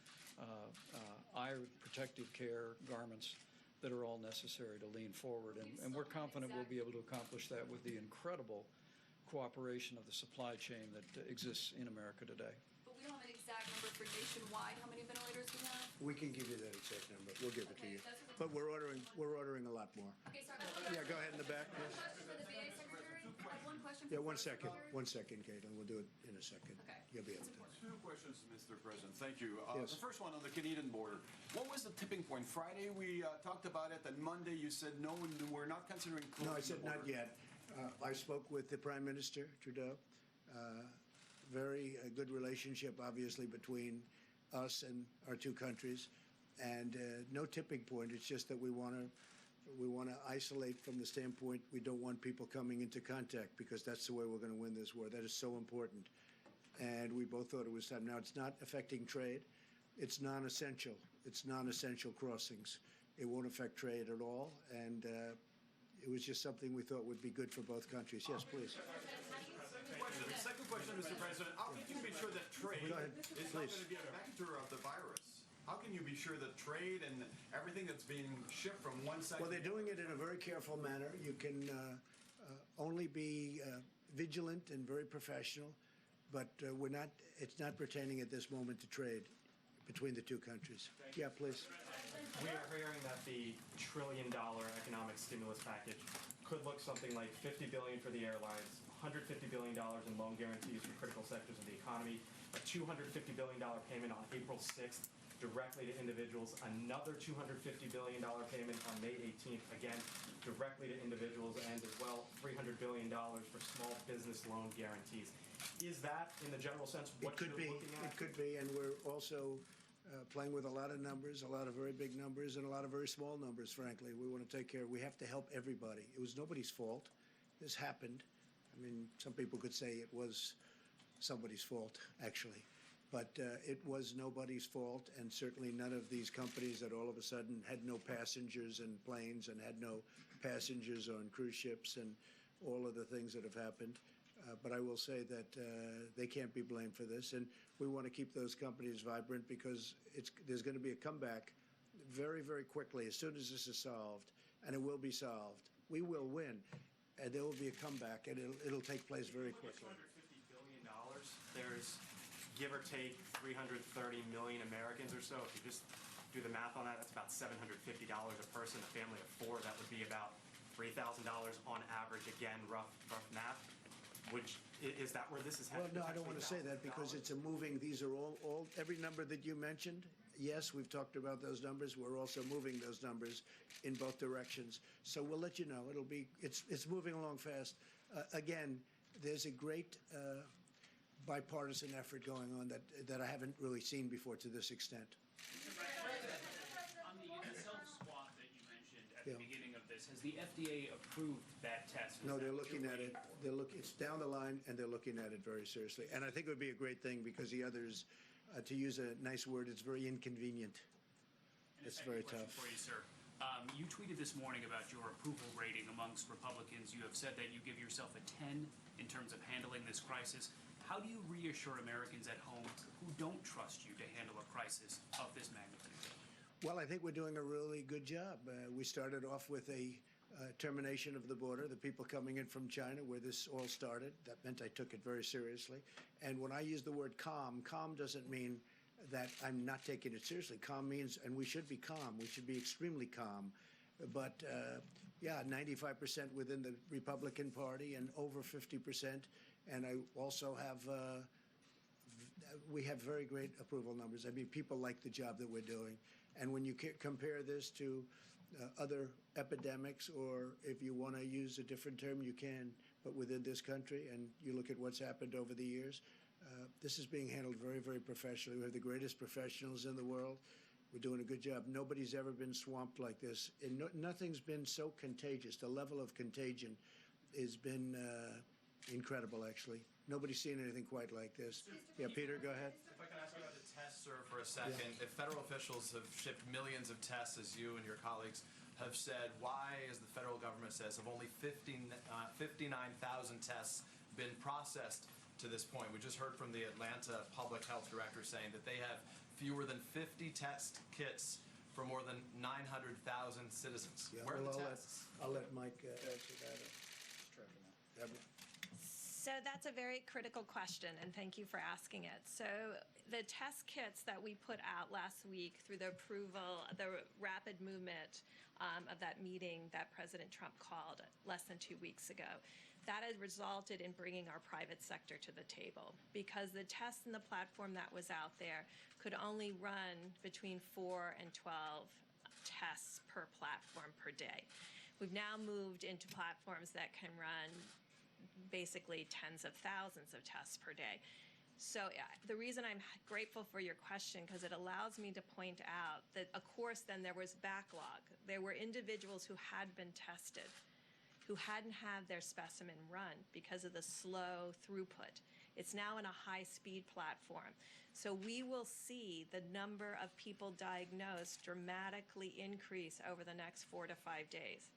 eye protective care, garments that are all necessary to lean forward. And we're confident we'll be able to accomplish that with the incredible cooperation of the supply chain that exists in America today. But we don't have an exact number for nationwide, how many ventilators we have? We can give you that exact number. We'll give it to you. But we're ordering a lot more. Okay, sorry. Yeah, go ahead in the back. Yes. Question for the VA Secretary? I have one question. Yeah, for one the second. Secretary. 1 second, Caitlin. We'll do it in a second. Okay. You'll be able to. Two questions, Mr. President. Thank you. Yes. The first one on the Canadian border. What was the tipping point? Friday we talked about it, and Monday you said no, we're not considering closing No, I said the border. not yet. I spoke with the Prime Minister, Trudeau. Very good relationship, obviously, between us and our two countries. And no tipping point. It's just that we want to isolate from the standpoint we don't want people coming into contact, because that's the way we're going to win this war. That is so important. And we both thought it was time. Now, it's not affecting trade. It's non-essential. It's non-essential crossings. It won't affect trade at all. And it was just something we thought would be good for both countries. Yes, please. Second question, Mr. President. How can you be sure that trade Go ahead, is not please. going to be a vector of the virus? How can you be sure that trade and everything that's being shipped from one side? Well, they're doing it in a very careful manner. You can only be vigilant and very professional, but it's not pertaining at this moment to trade between the two countries. Yeah, please. We are hearing that the $1 trillion economic stimulus package could look something like $50 billion for the airlines, $150 billion in loan guarantees for critical sectors of the economy, a $250 billion payment on April 6th directly to individuals, another $250 billion payment on May 18th, again, directly to individuals, and as well, $300 billion for small business loan guarantees. Is that, in the general sense, what you're looking at? It could be, and we're also playing with a lot of numbers, a lot of very big numbers, and a lot of very small numbers, frankly. We want to take care. We have to help everybody. It was nobody's fault. This happened. I mean, some people could say it was somebody's fault, actually. But it was nobody's fault, and certainly none of these companies that all of a sudden had no passengers in planes and had no passengers on cruise ships and all of the things that have happened. But I will say that they can't be blamed for this, and we want to keep those companies vibrant, because there's going to be a comeback very, very quickly as soon as this is solved, and it will be solved. We will win, and there will be a comeback, and it'll take place very quickly. $250 billion, there's give or take 330 million Americans or so. If you just do the math on that, that's about $750 a person, a family of four. That would be about $3,000 on average. Again, rough math. Is that where this is headed? Well, no, I don't want to say that, because it's a moving. These are all every number that you mentioned. Yes, we've talked about those numbers. We're also moving those numbers in both directions. So we'll let you know. It's moving along fast. Again, there's a great bipartisan effort going on that I haven't really seen before to this extent. On the self-swab that you mentioned at the beginning of this, has the FDA approved that test? No, they're looking at it. It's down the line, and they're looking at it very seriously. And I think it would be a great thing, because the others, to use a nice word, it's very inconvenient. It's very tough. For you, sir. You tweeted this morning about your approval rating amongst Republicans. You have said that you give yourself a 10 in terms of handling this crisis. How do you reassure Americans at home who don't trust you to handle a crisis of this magnitude? Well, I think we're doing a really good job. We started off with a termination of the border, the people coming in from China, where this all started. That meant I took it very seriously. And when I use the word calm doesn't mean that I'm not taking it seriously. Calm means, and we should be calm. We should be extremely calm. But, 95% within the Republican Party and over 50%. And I also have, we have very great approval numbers. I mean, people like the job that we're doing. And when you compare this to other epidemics, or if you want to use a different term, you can, but within this country, and you look at what's happened over the years, this is being handled very, very professionally. We have the greatest professionals in the world. We're doing a good job. Nobody's ever been swamped like this. And nothing's been so contagious. The level of contagion has been incredible, actually. Nobody's seen anything quite like this. Yeah, Peter, go ahead. If I can ask you about the tests, sir, for a second. If federal officials have shipped millions of tests, as you and your colleagues have said, why, as the federal government says, have only 59,000 tests been processed to this point? We just heard from the Atlanta public health director saying that they have fewer than 50 test kits for more than 900,000 citizens. Yeah, Where are well, the tests? I'll let Mike answer that. Deborah. So that's a very critical question, and thank you for asking it. So the test kits that we put out last week through the approval, the rapid movement of that meeting that President Trump called less than 2 weeks ago, that has resulted in bringing our private sector to the table, because the test and the platform that was out there could only run between 4 and 12 tests per platform per day. We've now moved into platforms that can run basically tens of thousands of tests per day. So the reason I'm grateful for your question, because it allows me to point out that, of course, then there was backlog. There were individuals who had been tested, who hadn't had their specimen run because of the slow throughput. It's now in a high-speed platform. So we will see the number of people diagnosed dramatically increase over the next 4 to 5 days.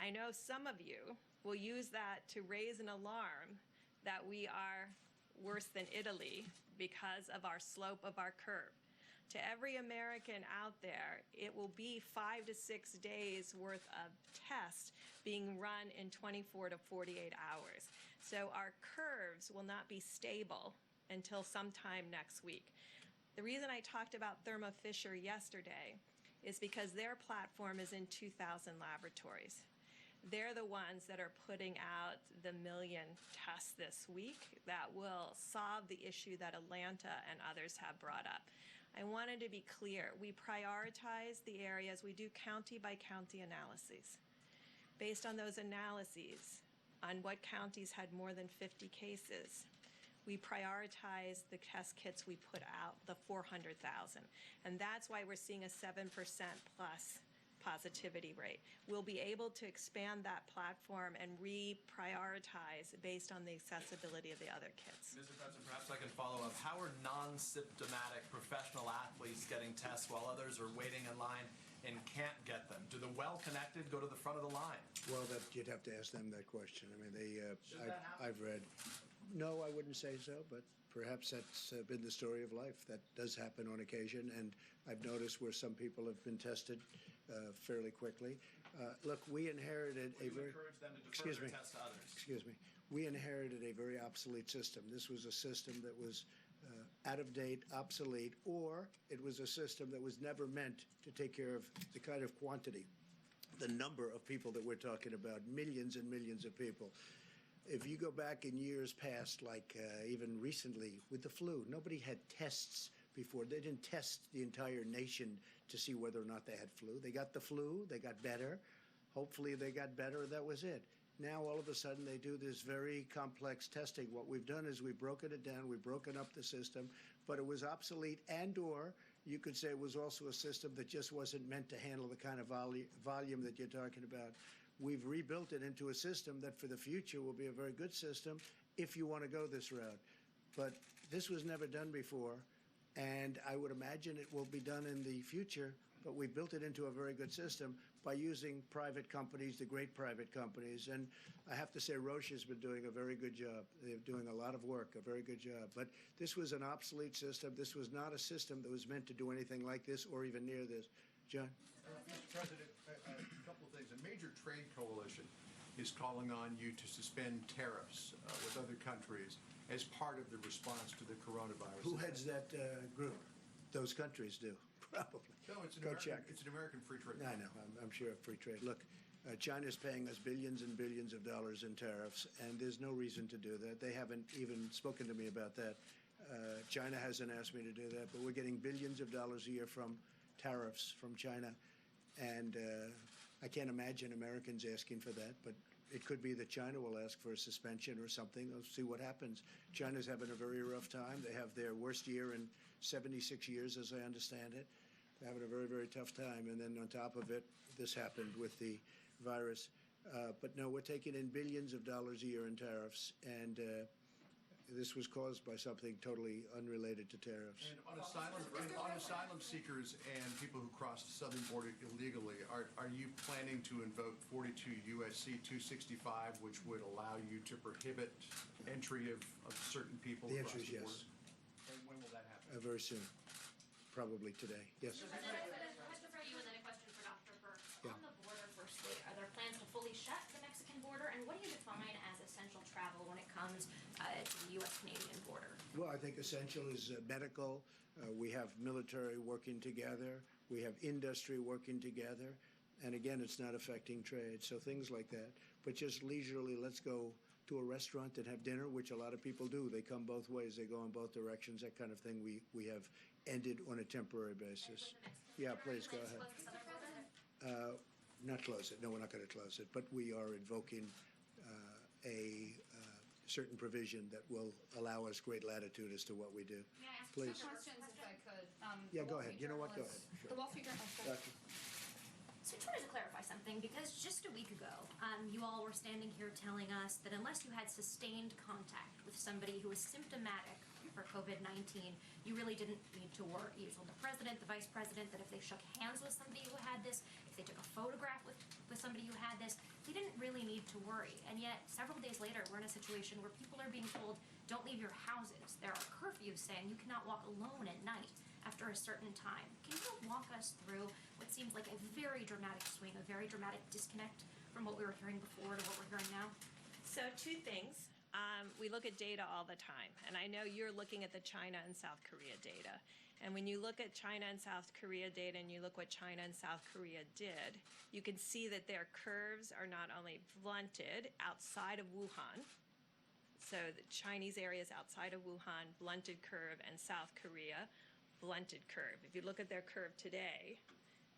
I know some of you will use that to raise an alarm that we are worse than Italy because of our slope of our curve. To every American out there, it will be 5 to 6 days worth of tests being run in 24 to 48 hours. So our curves will not be stable until sometime next week. The reason I talked about Thermo Fisher yesterday is because their platform is in 2,000 laboratories. They're the ones that are putting out the 1 million tests this week that will solve the issue that Atlanta and others have brought up. I wanted to be clear. We prioritize the areas. We do county-by-county analyses. Based on those analyses, on what counties had more than 50 cases, we prioritize the test kits we put out, the 400,000. And that's why we're seeing a 7% plus positivity rate. We'll be able to expand that platform and reprioritize based on the accessibility of the other kits. Mr. President, perhaps I can follow up. How are non-symptomatic professional athletes getting tests while others are waiting in line and can't get them? Do the well-connected go to the front of the line? Well, you'd have to ask them that question. I mean, Should that happen? I've read. No, I wouldn't say so, but perhaps that's been the story of life. That does happen on occasion, and I've noticed where some people have been tested fairly quickly. Look, we inherited a very. Encourage them to defer Excuse their me. tests to others. Excuse me. We inherited a very obsolete system. This was a system that was out of date, obsolete, or it was a system that was never meant to take care of the kind of quantity, the number of people that we're talking about, millions and millions of people. If you go back in years past, like even recently with the flu, nobody had tests before. They didn't test the entire nation to see whether or not they had flu. They got the flu, they got better. Hopefully they got better, that was it. Now all of a sudden they do this very complex testing. What we've done is we've broken it down, we've broken up the system, but it was obsolete, and or you could say it was also a system that just wasn't meant to handle the kind of volume that you're talking about. We've rebuilt it into a system that for the future will be a very good system if you want to go this route. But this was never done before, and I would imagine it will be done in the future, but we built it into a very good system by using private companies, the great private companies. And I have to say Roche has been doing a very good job. They're doing a lot of work, a very good job. But this was an obsolete system. This was not a system that was meant to do anything like this or even near this. John? Mr. President, a couple of things. A major trade coalition is calling on you to suspend tariffs with other countries as part of the response to the coronavirus. Who heads that group? Those countries do, probably. No, it's an Go American, check. it's an American free trade. I know. I'm sure of free trade. Look, China's paying us billions and billions of dollars in tariffs, and there's no reason to do that. They haven't even spoken to me about that. China hasn't asked me to do that, but we're getting billions of dollars a year from tariffs from China, and I can't imagine Americans asking for that, but it could be that China will ask for a suspension or something. Let's see what happens. China's having a very rough time. They have their worst year in 76 years, as I understand it. They're having a very, very tough time. And then on top of it, this happened with the virus. But no, we're taking in billions of dollars a year in tariffs, and this was caused by something totally unrelated to tariffs. And on asylum seekers and people who cross the southern border illegally, are you planning to invoke 42 U.S.C. 265, which would allow you to prohibit entry of certain people The across answer is the yes. border? And when will that happen? Very soon, probably today. Yes. Question for you and then a question for Dr. Burke. Yeah. On the border, firstly, are there plans to fully shut the Mexican border? And what do you define as essential travel when it comes to the U.S.-Canadian border? Well, I think essential is medical. We have military working together. We have industry working together. And again, it's not affecting trade. So things like that. But just leisurely, let's go to a restaurant and have dinner, which a lot of people do. They come both ways. They go in both directions, that kind of thing. We have ended on a temporary basis. Yeah, please go ahead. Not close it. No, we're not going to close it. But we are invoking a certain provision that will allow us great latitude as to what we do. May I ask Please. two questions if I could? Yeah, go ahead. You know what? Go ahead. The Wall Street Journal. Doctor. So I just wanted to clarify something because just a week ago, you all were standing here telling us that unless you had sustained contact with somebody who was symptomatic for COVID-19, you really didn't need to worry. You told the president, the vice president, that if they shook hands with somebody who had this, if they took a photograph with somebody who had this, they didn't really need to worry. And yet, several days later, we're in a situation where people are being told, don't leave your houses. There are curfews saying you cannot walk alone at night after a certain time. Can you walk us through what seems like a very dramatic swing, a very dramatic disconnect from what we were hearing before to what we're hearing now? So two things. We look at data all the time, and I know you're looking at the China and South Korea data. And when you look at China and South Korea data and you look what China and South Korea did, you can see that their curves are not only blunted outside of Wuhan, so the Chinese areas outside of Wuhan, blunted curve, and South Korea, blunted curve. If you look at their curve today,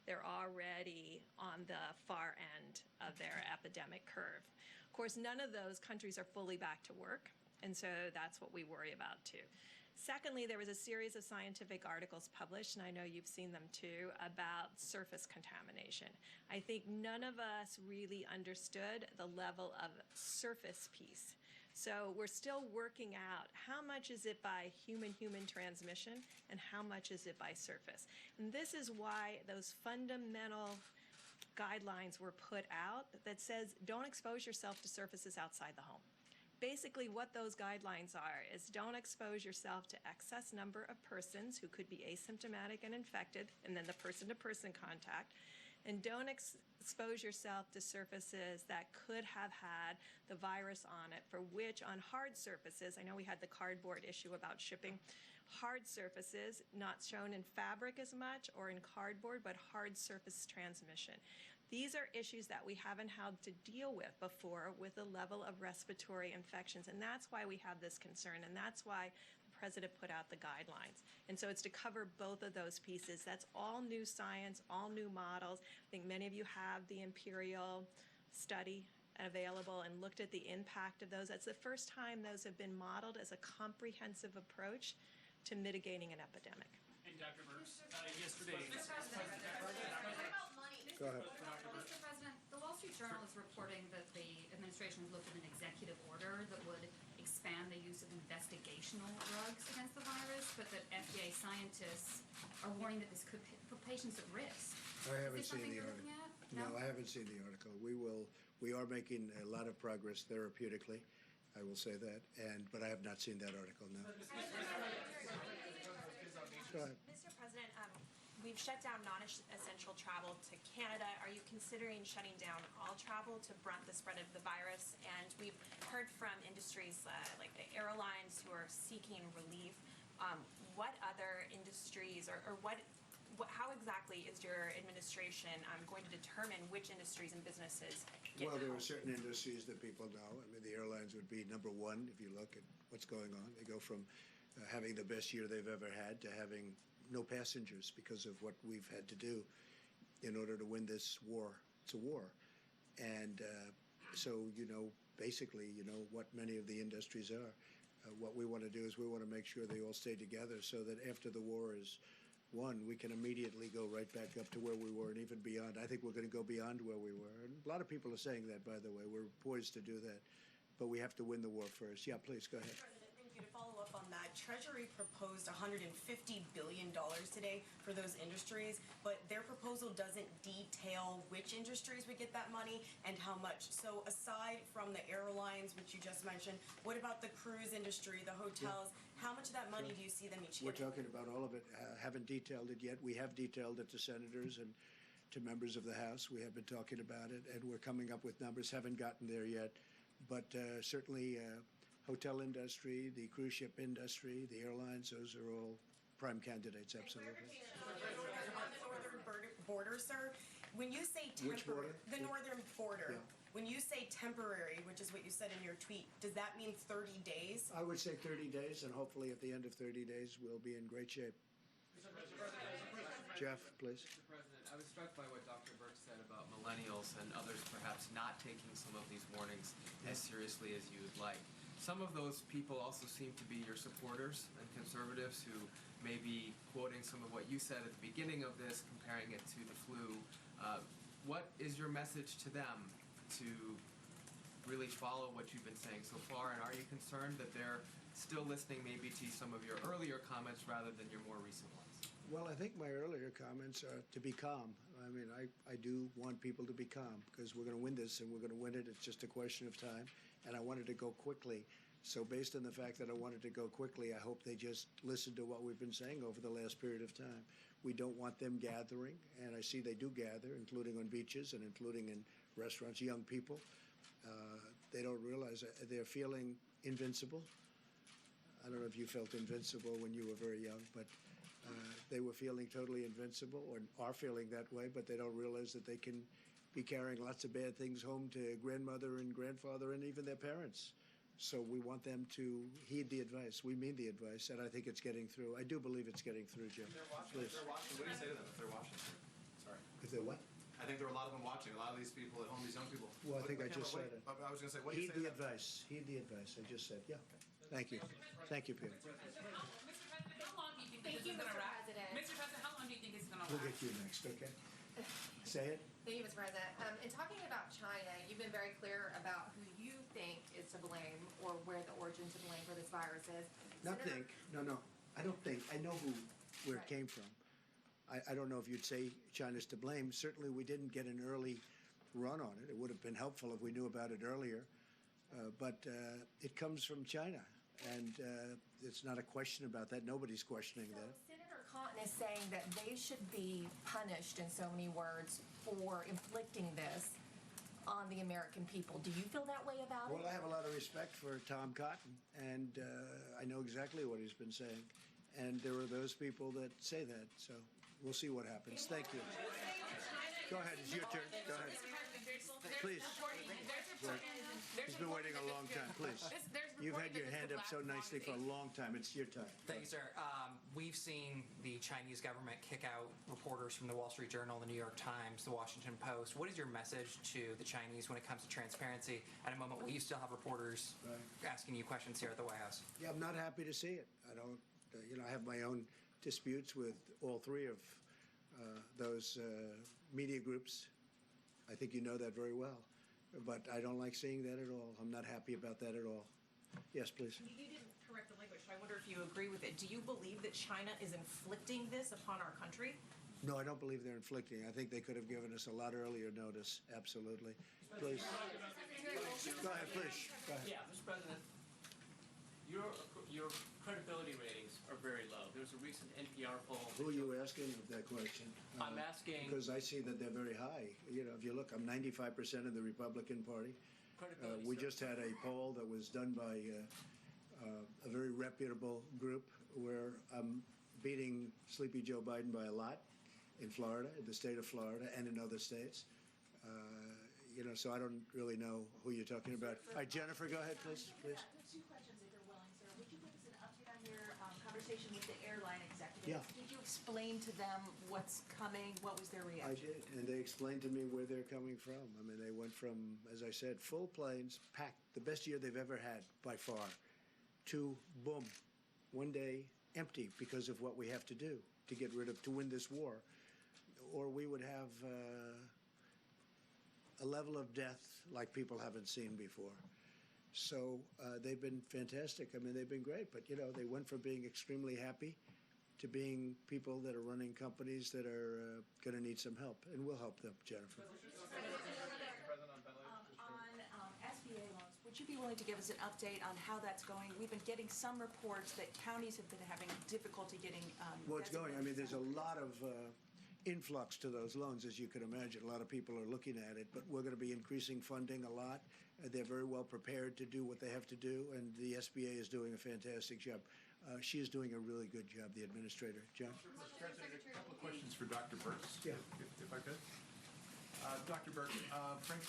they're already on the far end of their epidemic curve. Of course, none of those countries are fully back to work, and so that's what we worry about too. Secondly, there was a series of scientific articles published, and I know you've seen them too, about surface contamination. I think none of us really understood the level of surface piece. So we're still working out how much is it by human-human transmission and how much is it by surface. And this is why those fundamental guidelines were put out that says don't expose yourself to surfaces outside the home. Basically what those guidelines are is don't expose yourself to excess number of persons who could be asymptomatic and infected, and then the person-to-person contact, and don't expose yourself to surfaces that could have had the virus on it, for which on hard surfaces, I know we had the cardboard issue about shipping, hard surfaces, not shown in fabric as much or in cardboard, but hard surface transmission. These are issues that we haven't had to deal with before with the level of respiratory infections, and that's why we have this concern, and that's why the President put out the guidelines. And so it's to cover both of those pieces. That's all new science, all new models. I think many of you have the Imperial study available and looked at the impact of those. That's the first time those have been modeled as a comprehensive approach to mitigating an epidemic. And Dr. Burks, yesterday... Go ahead. Mr. President, the Wall Street Journal is reporting that the administration looked at an executive order that would expand the use of investigational drugs against the virus, but that FDA scientists are warning that this could put patients at risk. I haven't Is this seen something the you're article. looking at? No, I haven't seen the article. We are making a lot of progress therapeutically. I will say that, but I have not seen that article. No. Go ahead. Mr. President, we've shut down non-essential travel to Canada. Are you considering shutting down all travel to blunt the spread of the virus? And we've heard from industries like the airlines who are seeking relief. What other industries or how exactly is your administration going to determine which industries and businesses get Well, there are help? certain industries that people know. I mean, the airlines would be number one if you look at what's going on. They go from having the best year they've ever had to having no passengers because of what we've had to do in order to win this war. It's a war. And so, basically, what many of the industries are. What we want to do is we want to make sure they all stay together so that after the war is one, we can immediately go right back up to where we were and even beyond. I think we're going to go beyond where we were. And a lot of people are saying that, by the way. We're poised to do that. But we have to win the war first. Yeah, please, go ahead. President, thank you. To follow up on that, Treasury proposed $150 billion today for those industries, but their proposal doesn't detail which industries would get that money and how much. So aside from the airlines, which you just mentioned, what about the cruise industry, the hotels? How much of that money do you see them each We're getting? talking about all of it. Haven't detailed it yet. We have detailed it to senators and to members of the House. We have been talking about it, and we're coming up with numbers. Haven't gotten there yet. But certainly hotel industry, the cruise ship industry, the airlines, those are all prime candidates, absolutely. On the northern border, sir, when you say Which border? the northern border, Yeah. when you say temporary, which is what you said in your tweet, does that mean 30 days? I would say 30 days, and hopefully at the end of 30 days, we'll be in great shape. Jeff, please. Mr. President, I was struck by what Dr. Birx said about millennials and others perhaps not taking some of these warnings as seriously as you would like. Some of those people also seem to be your supporters and conservatives who may be quoting some of what you said at the beginning of this, comparing it to the flu. What is your message to them to really follow what you've been saying so far? And are you concerned that they're still listening maybe to some of your earlier comments rather than your more recent ones? Well, I think my earlier comments are to be calm. I mean, I do want people to be calm because we're going to win this and we're going to win it. It's just a question of time. And I wanted to go quickly. So based on the fact that I wanted to go quickly, I hope they just listen to what we've been saying over the last period of time. We don't want them gathering, and I see they do gather, including on beaches and including in restaurants, young people. They don't realize that they're feeling invincible. I don't know if you felt invincible when you were very young, but they were feeling totally invincible or are feeling that way, but they don't realize that they can be carrying lots of bad things home to grandmother and grandfather and even their parents. So we want them to heed the advice. We mean the advice, and I think it's getting through. I do believe it's getting through, Jim. If they're watching, Please. what do you say to them if they're watching? Sorry. If they're what? I think there are a lot of them watching, a lot of these people at home, these young people. Well, I think I just said it. I was going to say, what do you Heed say the to them? advice. Heed the advice. I just said, yeah. Thank you. Thank you, Peter. Mr. President, how long do you think this is going to last? Mr. President, how long do you think it's going to last? We'll get you next, okay? Say it. Thank you, Mr. President. In talking about China, you've been very clear about who you think is to blame or where the origins of blame for this virus is. Not think. No. I don't think. I know where it came from. I don't know if you'd say China's to blame. Certainly, we didn't get an early run on it. It would have been helpful if we knew about it earlier. But it comes from China, and it's not a question about that. Nobody's questioning that. Senator Cotton is saying that they should be punished, in so many words, for inflicting this on the American people. Do you feel that way about it? Well, I have a lot of respect for Tom Cotton, and I know exactly what he's been saying. And there are those people that say that. So we'll see what happens. Thank you. Go ahead. It's your turn. Go ahead. Please. He's been waiting a long time. Please. You've had your hand up so nicely for a long time. It's your time. Thank you, sir. We've seen the Chinese government kick out reporters from the Wall Street Journal, the New York Times, the Washington Post. What is your message to the Chinese when it comes to transparency at a moment where you still have reporters asking you questions here at the White House? Yeah, I'm not happy to see it. I don't, I have my own disputes with all three of those media groups. I think you know that very well. But I don't like seeing that at all. I'm not happy about that at all. Yes, please. You didn't correct the language, so I wonder if you agree with it. Do you believe that China is inflicting this upon our country? No, I don't believe they're inflicting. I think they could have given us a lot earlier notice. Absolutely. Please. Go ahead, please. Go ahead. Yeah, Mr. President, your credibility ratings are very low. There's a recent NPR poll. Who are you asking of that question? I'm asking... Because I see that they're very high. If you look, I'm 95% in the Republican Party. We just had a poll that was done by a very reputable group where I'm beating Sleepy Joe Biden by a lot in Florida, in the state of Florida, and in other states. So I don't really know who you're talking about. All right, Jennifer, go ahead, please. Two questions, if you're willing, sir. Would you give us an update on your conversation with the airline executives? Yeah. Did you explain to them what's coming? What was their I reaction? did, and they explained to me where they're coming from. I mean, they went from, as I said, full planes, packed, the best year they've ever had by far, to boom, one day empty because of what we have to do to win this war, or we would have a level of death like people haven't seen before. So they've been fantastic. I mean, they've been great, but they went from being extremely happy to being people that are running companies that are going to need some help, and we'll help them, Jennifer. On SBA loans, would you be willing to give us an update on how that's going? We've been getting some reports that counties have been having difficulty getting. Well, it's going. I mean, there's a lot of influx to those loans, as you can imagine. A lot of people are looking at it, but we're going to be increasing funding a lot. They're very well prepared to do what they have to do, and the SBA is doing a fantastic job. She is doing a really good job, the administrator. John? Mr. President, a couple of questions for Dr. Burks, Yeah. if I could. Dr. Burks, French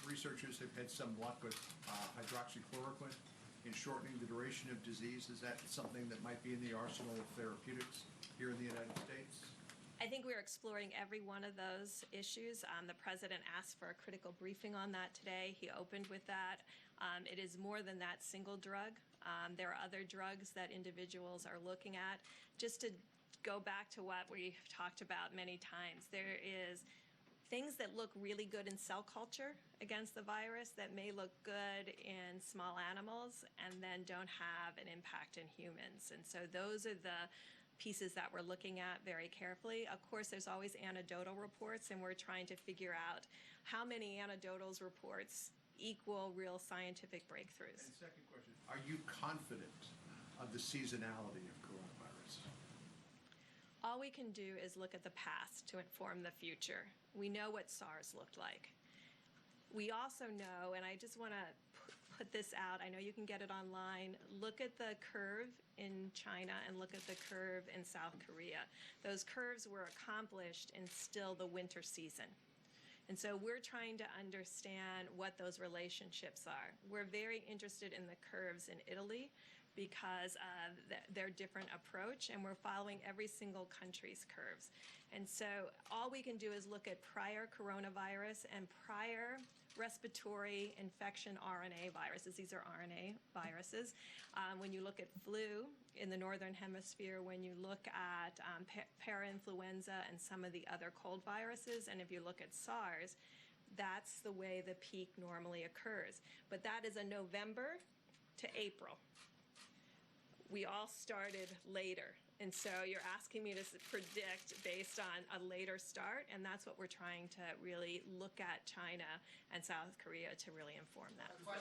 researchers have had some luck with hydroxychloroquine in shortening the duration of disease. Is that something that might be in the arsenal of therapeutics here in the United States? I think we're exploring every one of those issues. The president asked for a critical briefing on that today. He opened with that. It is more than that single drug. There are other drugs that individuals are looking at. Just to go back to what we've talked about many times, there is things that look really good in cell culture against the virus that may look good in small animals and then don't have an impact in humans. And so those are the pieces that we're looking at very carefully. Of course, there's always anecdotal reports, and we're trying to figure out how many anecdotal reports equal real scientific breakthroughs. And second question, are you confident of the seasonality of coronavirus? All we can do is look at the past to inform the future. We know what SARS looked like. We also know, and I just want to put this out, I know you can get it online, look at the curve in China and look at the curve in South Korea. Those curves were accomplished in still the winter season. And so we're trying to understand what those relationships are. We're very interested in the curves in Italy because of their different approach, and we're following every single country's curves. And so all we can do is look at prior coronavirus and prior respiratory infection RNA viruses. These are RNA viruses. When you look at flu in the northern hemisphere, when you look at parainfluenza and some of the other cold viruses, and if you look at SARS, that's the way the peak normally occurs. But that is a November to April. We all started later. And so you're asking me to predict based on a later start, and that's what we're trying to really look at China and South Korea to really inform that. All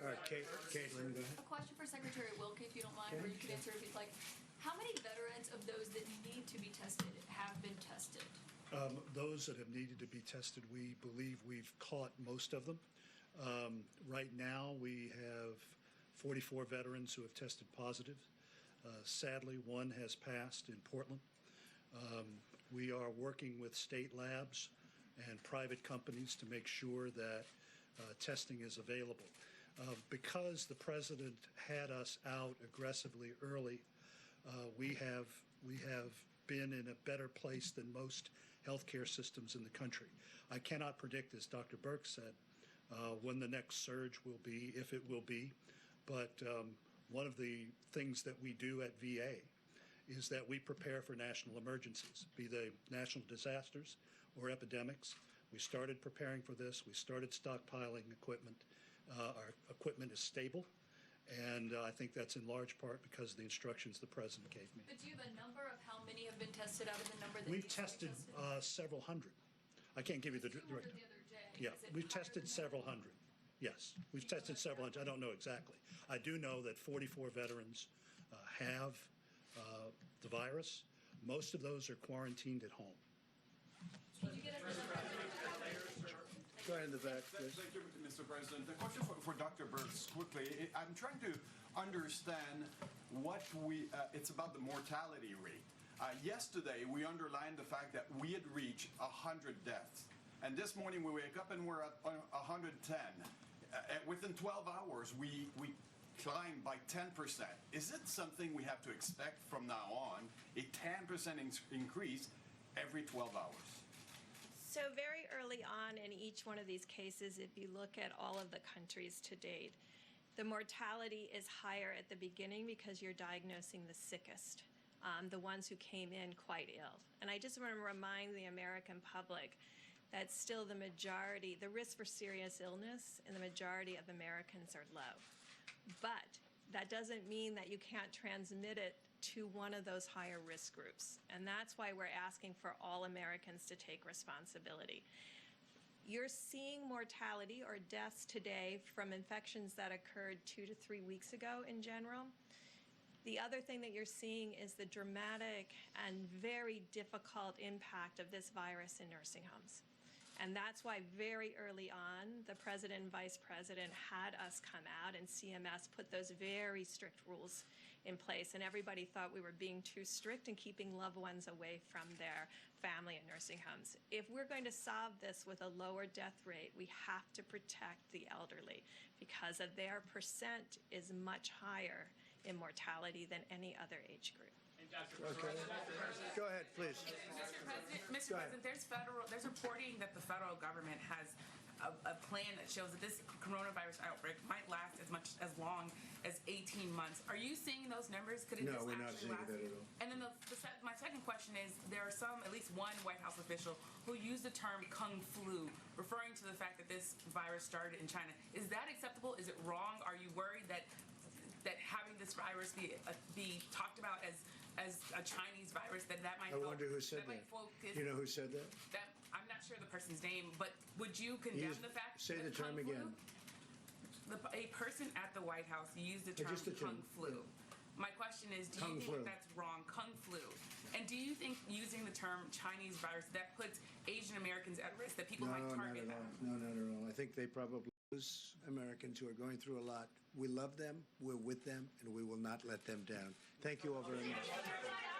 right, Caitlin, go ahead. A question for Secretary Wilkie, if you don't mind, or you can answer if you'd like. How many veterans of those that need to be tested have been tested? Those that have needed to be tested, we believe we've caught most of them. Right now, we have 44 veterans who have tested positive. Sadly, one has passed in Portland. We are working with state labs and private companies to make sure that testing is available. Because the president had us out aggressively early, we have been in a better place than most healthcare systems in the country. I cannot predict, as Dr. Burke said, when the next surge will be, if it will be, but one of the things that we do at VA is that we prepare for national emergencies, be they national disasters or epidemics. We started preparing for this. We started stockpiling equipment. Our equipment is stable, and I think that's in large part because of the instructions the president gave me. But do you have a number of how many have been tested out of the number that We've tested several hundred. I can't give you the direct. Yeah, we've tested several hundred. Yes, we've tested several hundred. I don't know exactly. I do know that 44 veterans have the virus. Most of those are quarantined at home. Go ahead in the back, please. Thank you, Mr. President. The question for Dr. Burks, quickly. I'm trying to understand what it's about the mortality rate. Yesterday, we underlined the fact that we had reached 100 deaths. And this morning, we wake up and we're at 110. Within 12 hours, we climbed by 10%. Is it something we have to expect from now on, a 10% increase every 12 hours? So very early on in each one of these cases, if you look at all of the countries to date, The mortality is higher at the beginning because you're diagnosing the sickest, the ones who came in quite ill. And I just want to remind the American public that still the majority, the risk for serious illness in the majority of Americans are low. But that doesn't mean that you can't transmit it to one of those higher risk groups. And that's why we're asking for all Americans to take responsibility. You're seeing mortality or deaths today from infections that occurred 2 to 3 weeks ago in general. The other thing that you're seeing is the dramatic and very difficult impact of this virus in nursing homes. And that's why very early on, the president and vice president had us come out and CMS put those very strict rules in place. And everybody thought we were being too strict and keeping loved ones away from their family in nursing homes. If we're going to solve this with a lower death rate, we have to protect the elderly because of their percent is much higher in mortality than any other age group. Okay. Go ahead, please. Mr. President, there's reporting that the federal government has a plan that shows that this coronavirus outbreak might last as long as 18 months. Are you seeing those numbers? Could it No, just we're not actually seeing last? that at all. And then my second question is, there are at least one White House official who used the term Kung flu, referring to the fact that this virus started in China. Is that acceptable? Is it wrong? Are you worried that having this virus be talked about as a Chinese virus, that might I wonder who said that. You know who said that? I'm not sure the person's name, but would you condemn the fact Say the that term Kung flu? again. A person at the White House used the term Just the term. Kung flu. My question is, do you think that's wrong, Kung flu? And do you think using the term Chinese virus, that puts Asian Americans at risk, that people might target them? No, not at all. I think they probably lose Americans who are going through a lot. We love them, we're with them, and we will not let them down. Thank you all very much.